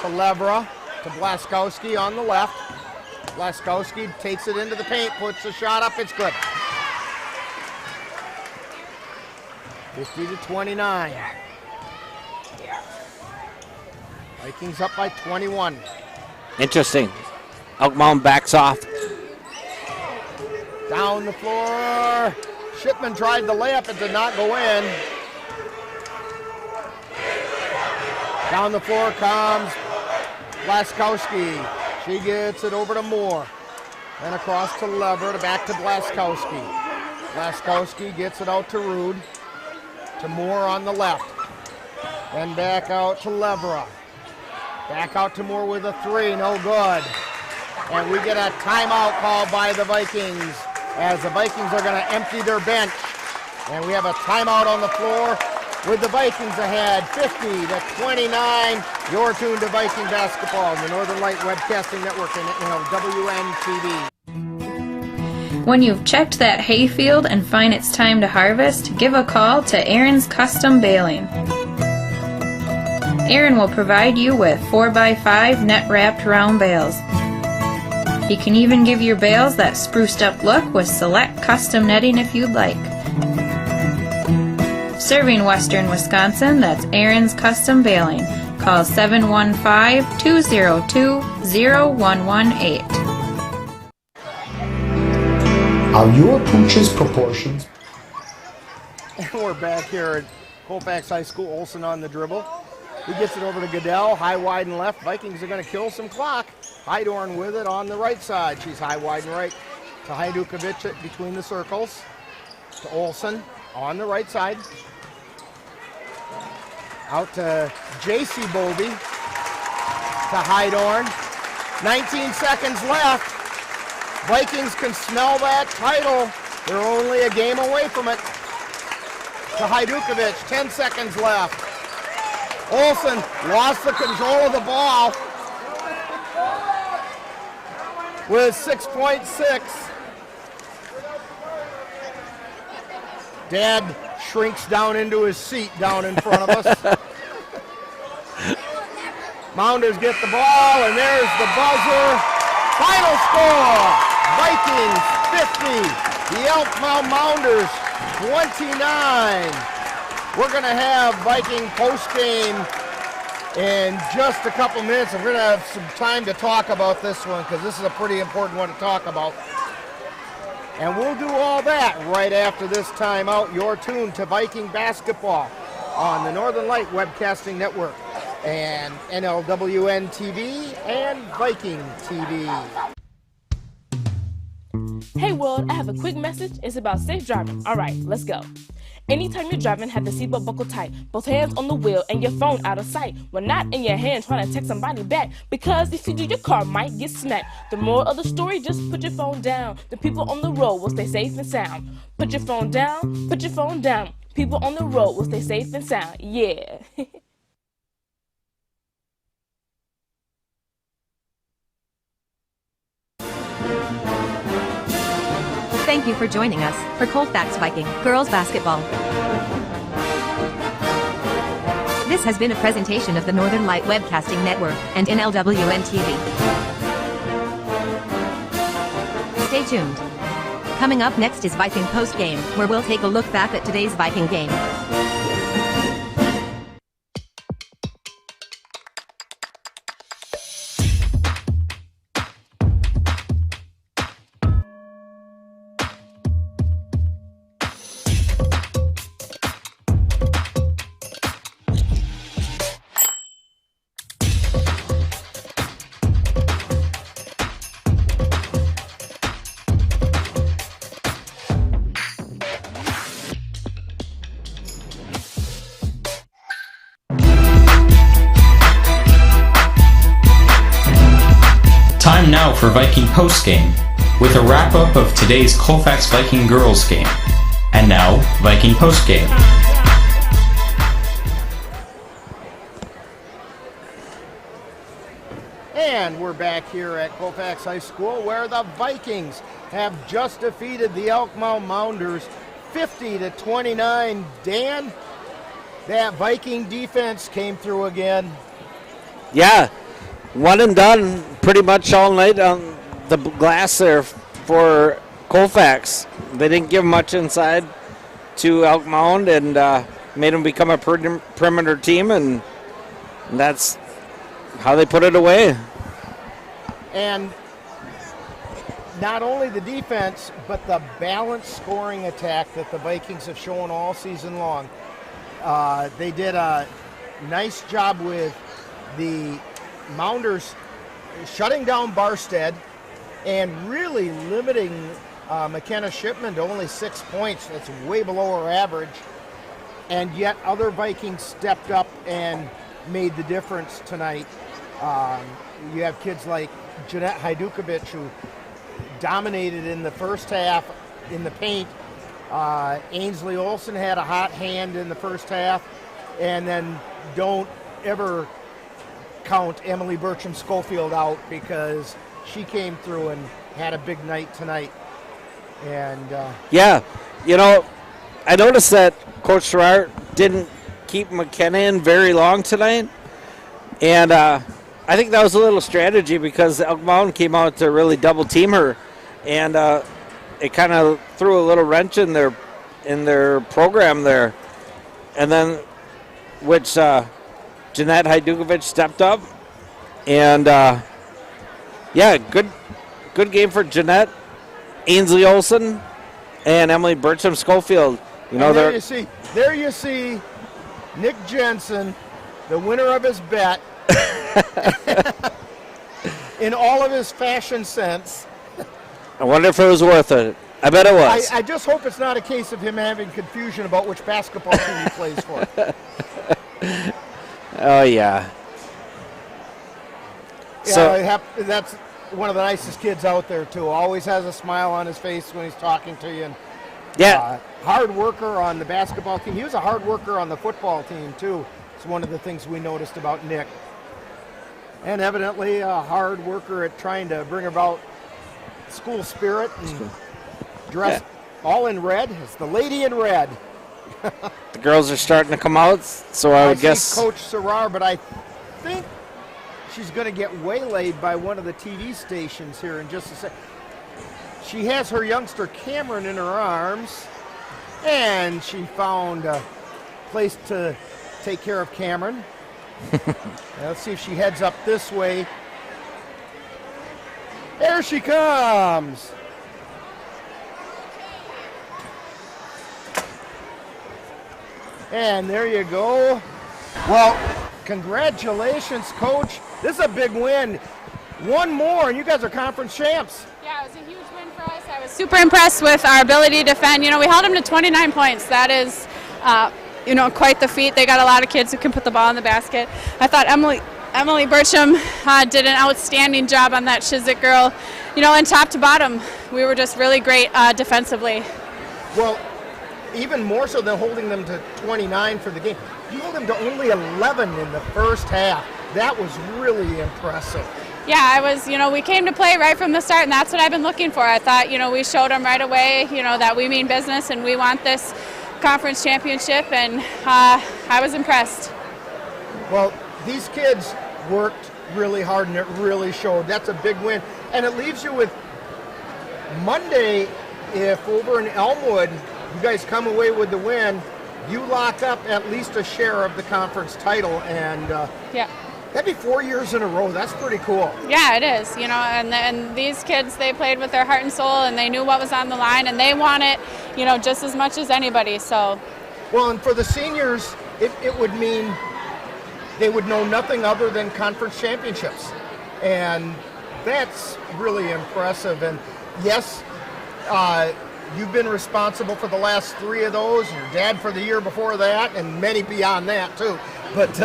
To Levra. To Blaskowski on the left. Blaskowski takes it into the paint, puts the shot up, it's good. 50-29. Vikings up by 21. Interesting. Elk Mound backs off. Down the floor. Shipman tried the layup, it did not go in. Down the floor comes Blaskowski. She gets it over to Moore. Then across to Lever, back to Blaskowski. Blaskowski gets it out to Rude. To Moore on the left. Then back out to Levera. Back out to Moore with a three, no good. And we get a timeout called by the Vikings as the Vikings are going to empty their bench. And we have a timeout on the floor with the Vikings ahead, 50-29. You're tuned to Viking basketball on the Northern Light Webcasting Network and NLWN-TV. When you've checked that hayfield and find it's time to harvest, give a call to Aaron's Custom Baling. Aaron will provide you with 4x5 net-wrapped round bales. He can even give your bales that spruced up look with select custom netting if you'd like. Serving Western Wisconsin, that's Aaron's Custom Baling. Call 715-202-0118. Are your pooch's proportions? And we're back here at Colfax High School. Olsen on the dribble. He gets it over to Goodell, high, wide, and left. Vikings are going to kill some clock. Heidorn with it on the right side. She's high, wide, and right to Hajdukovic between the circles. To Olsen on the right side. Out to J.C. Bobie. To Heidorn. 19 seconds left. Vikings can smell that title. They're only a game away from it. To Hajdukovic, 10 seconds left. Olsen lost the control of the ball with 6.6. Dad shrinks down into his seat down in front of us. Mounders get the ball, and there's the buzzer. Final score, Vikings 50, the Elk Mound Mounders 29. We're going to have Viking postgame in just a couple minutes. And we're going to have some time to talk about this one because this is a pretty important one to talk about. And we'll do all that right after this timeout. You're tuned to Viking basketball on the Northern Light Webcasting Network and NLWN-TV and Viking TV. Hey world, I have a quick message. It's about safe driving. All right, let's go. Anytime you're driving, have the seatbelt buckled tight. Both hands on the wheel and your phone out of sight. When not in your hand, trying to text somebody back. Because if you do, your car might get smacked. The moral of the story, just put your phone down. The people on the road will stay safe and sound. Put your phone down, put your phone down. People on the road will stay safe and sound. Yeah. Thank you for joining us for Colfax Viking Girls Basketball. This has been a presentation of the Northern Light Webcasting Network and NLWN-TV. Stay tuned. Coming up next is Viking Postgame, where we'll take a look back at today's Viking game. Time now for Viking Postgame, with a wrap-up of today's Colfax Viking Girls game. And now, Viking Postgame. And we're back here at Colfax High School where the Vikings have just defeated the Elk Mound Mounders 50-29. Dan, that Viking defense came through again. Yeah, one and done pretty much all night on the glass there for Colfax. They didn't give much inside to Elk Mound and made them become a perimeter team, and that's how they put it away. And not only the defense, but the balanced scoring attack that the Vikings have shown all season long. They did a nice job with the Mounders shutting down Barstead and really limiting McKenna Shipman to only 6 points. That's way below her average. And yet other Vikings stepped up and made the difference tonight. You have kids like Jeanette Hajdukovic, who dominated in the first half in the paint. Ainsley Olsen had a hot hand in the first half. And then don't ever count Emily Bertram-Schofield out, because she came through and had a big night tonight. And yeah, you know, I noticed that Coach Gerard didn't keep McKenna in very long tonight. And I think that was a little strategy, because Elk Mound came out to really double team her, and it kind of threw a little wrench in their program there. And then, which Jeanette Hajdukovic stepped up, and yeah, good game for Jeanette, Ainsley Olsen, and Emily Bertram-Schofield. You know, there you see Nick Jensen, the winner of his bet. In all of his fashion sense. I wonder if it was worth it. I bet it was. I just hope it's not a case of him having confusion about which basketball team he plays for. Oh, yeah. Yeah, that's one of the nicest kids out there, too. Always has a smile on his face when he's talking to you. And, yeah. Hard worker on the basketball team. He was a hard worker on the football team, too. It's one of the things we noticed about Nick. And evidently a hard worker at trying to bring about school spirit and dress all in red. It's the lady in red. The girls are starting to come out, so I would guess. Coach Serrar, but I think she's going to get waylaid by one of the TV stations here in just a sec. She has her youngster Cameron in her arms, and she found a place to take care of Cameron. Let's see if she heads up this way. There she comes. And there you go. Well, congratulations, Coach. This is a big win. One more, and you guys are conference champs. Yeah, it was a huge win for us. I was super impressed with our ability to defend. You know, we held them to 29 points. That is, you know, quite the feat. They got a lot of kids who can put the ball in the basket. I thought Emily Bertram did an outstanding job on that Shizik girl. You know, and top to bottom, we were just really great defensively. Well, even more so than holding them to 29 for the game, you held them to only 11 in the first half. That was really impressive. Yeah, you know, we came to play right from the start, and that's what I've been looking for. I thought, you know, we showed them right away, you know, that we mean business and we want this conference championship, and I was impressed. Well, these kids worked really hard, and it really showed. That's a big win. And it leaves you with Monday, if over in Elmwood, you guys come away with the win, you lock up at least a share of the conference title, and yeah. That'd be 4 years in a row. That's pretty cool. Yeah, it is. You know, and these kids, they played with their heart and soul, and they knew what was on the line, and they want it, you know, just as much as anybody. So. Well, and for the seniors, it would mean they would know nothing other than conference championships, and that's really impressive. And yes, you've been responsible for the last 3 of those. Your dad for the year before that, and many beyond that too. But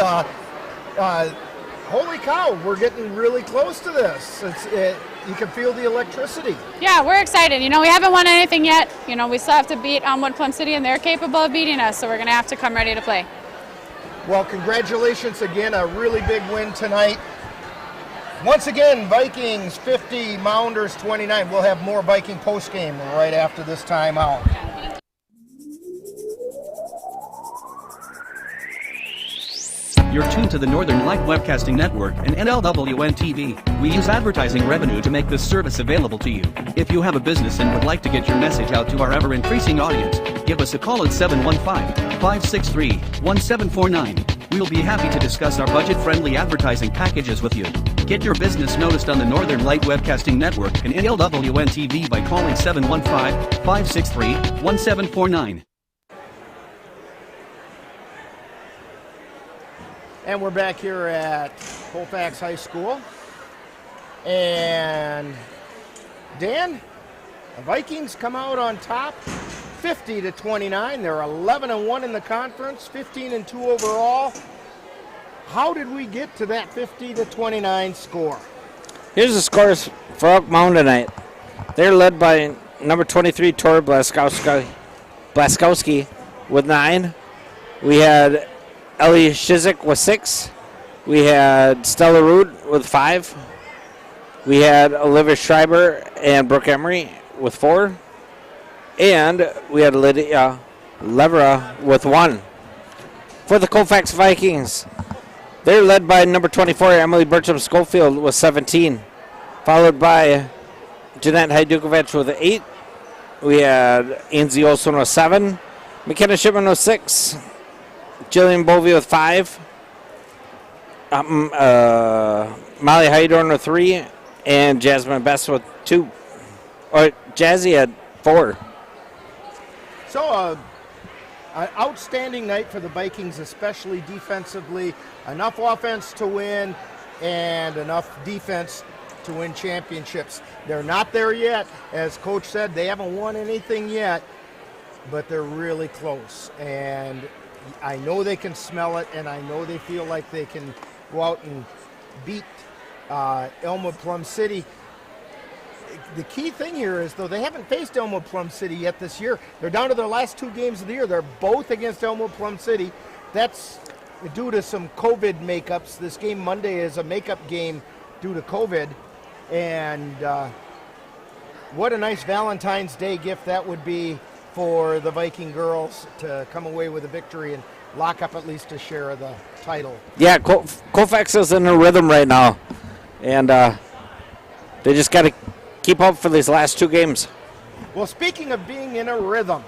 holy cow, we're getting really close to this. You can feel the electricity. Yeah, we're excited. We haven't won anything yet. We still have to beat Elmwood Plum City, and they're capable of beating us, so we're going to have to come ready to play. Well, congratulations again, a really big win tonight. Once again, Vikings 50, Mounders 29. We'll have more Viking postgame right after this timeout. You're tuned to the Northern Light Webcasting Network and NLWN-TV. We use advertising revenue to make this service available to you. If you have a business and would like to get your message out to our ever-increasing audience, give us a call at 715-563-1749. We'll be happy to discuss our budget-friendly advertising packages with you. Get your business noticed on the Northern Light Webcasting Network and NLWN-TV by calling 715-563-1749. And we're back here at Colfax High School. And Dan, the Vikings come out on top 50-29. They're 11-1 in the conference, 15-2 overall. How did we get to that 50-29 score? Here's the scores for Elk Mound tonight. They're led by number 23, Tor Blaskowski with 9. We had Ellie Shizik with 6. We had Stella Rood with 5. We had Olivia Schreiber and Brooke Emery with 4. And we had Lydia Levera with 1. For the Colfax Vikings, they're led by number 24, Emily Bertram Schofield with 17. Followed by Jeanette Hajdukovic with 8. We had Ainsley Olson with 7. McKenna Shipman with 6. Jillian Bovey with 5. Molly Hydorn with 3. And Jasmine Best with 2. Or Jazzy had 4. So, an outstanding night for the Vikings, especially defensively. Enough offense to win and enough defense to win championships. They're not there yet. As Coach said, they haven't won anything yet, but they're really close. And I know they can smell it, and I know they feel like they can go out and beat Elmwood Plum City. The key thing here is, though, they haven't faced Elmwood Plum City yet this year. They're down to their last 2 games of the year. They're both against Elmwood Plum City. That's due to some COVID makeups. This game Monday is a makeup game due to COVID. And what a nice Valentine's Day gift that would be for the Viking girls to come away with a victory and lock up at least a share of the title. Yeah, Colfax is in a rhythm right now. And they just got to keep up for these last 2 games. Well, speaking of being in a rhythm,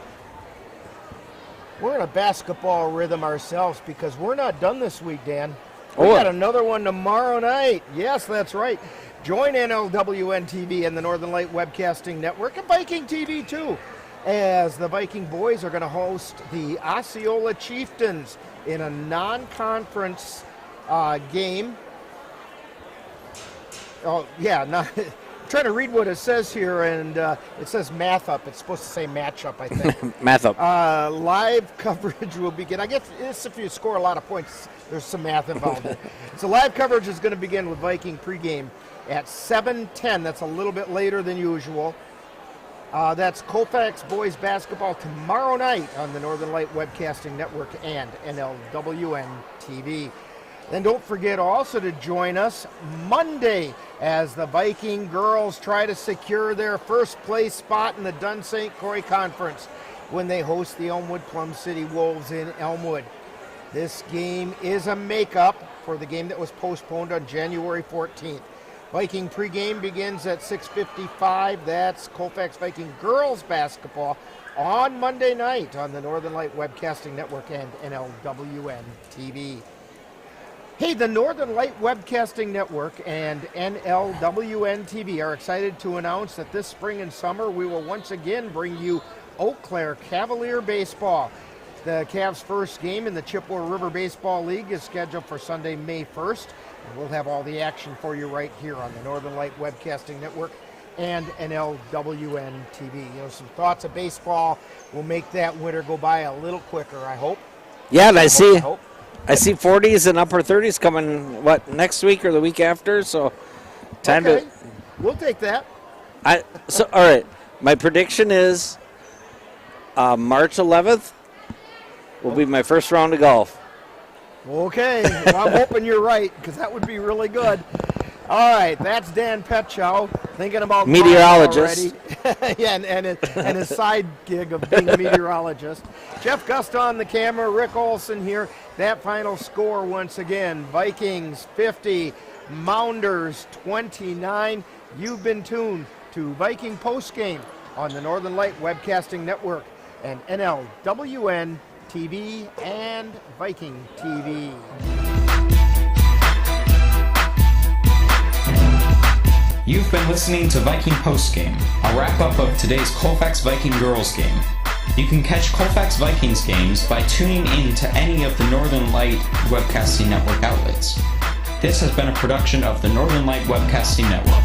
we're in a basketball rhythm ourselves because we're not done this week, Dan. We got another one tomorrow night. Yes, that's right. Join NLWN-TV and the Northern Light Webcasting Network and Viking TV too, as the Viking boys are going to host the Osceola Chieftains in a non-conference game. Oh, yeah, I'm trying to read what it says here, and it says math up. It's supposed to say matchup, I think. Math up. Live coverage will begin. I guess if you score a lot of points, there's some math involved. So live coverage is going to begin with Viking pregame at 7:10. That's a little bit later than usual. That's Colfax boys basketball tomorrow night on the Northern Light Webcasting Network and NLWN-TV. Then don't forget also to join us Monday as the Viking girls try to secure their first place spot in the Dunn St. Croix Conference when they host the Elmwood Plum City Wolves in Elmwood. This game is a makeup for the game that was postponed on January 14th. Viking pregame begins at 6:55. That's Colfax Viking Girls Basketball on Monday night on the Northern Light Webcasting Network and NLWN-TV. Hey, the Northern Light Webcasting Network and NLWN-TV are excited to announce that this spring and summer we will once again bring you Eau Claire Cavalier Baseball. The Cavs' first game in the Chippewa River Baseball League is scheduled for Sunday, May 1st. And we'll have all the action for you right here on the Northern Light Webcasting Network and NLWN-TV. You know, some thoughts of baseball will make that winter go by a little quicker, I hope. Yeah, and I see I see 40s and upper 30s coming, next week or the week after? So time to... We'll take that. All right. My prediction is March 11th will be my first round of golf. Okay. Well, I'm hoping you're right, because that would be really good. All right. That's Dan Petchow thinking about meteorologist. Yeah, and his side gig of being a meteorologist. Jeff Gust on the camera, Rick Olson here. That final score once again, Vikings 50, Mounders 29. You've been tuned to Viking Postgame on the Northern Light Webcasting Network and NLWN-TV and Viking TV. You've been listening to Viking Postgame, a wrap-up of today's Colfax Viking Girls game. You can catch Colfax Vikings games by tuning in to any of the Northern Light Webcasting Network outlets. This has been a production of the Northern Light Webcasting Network.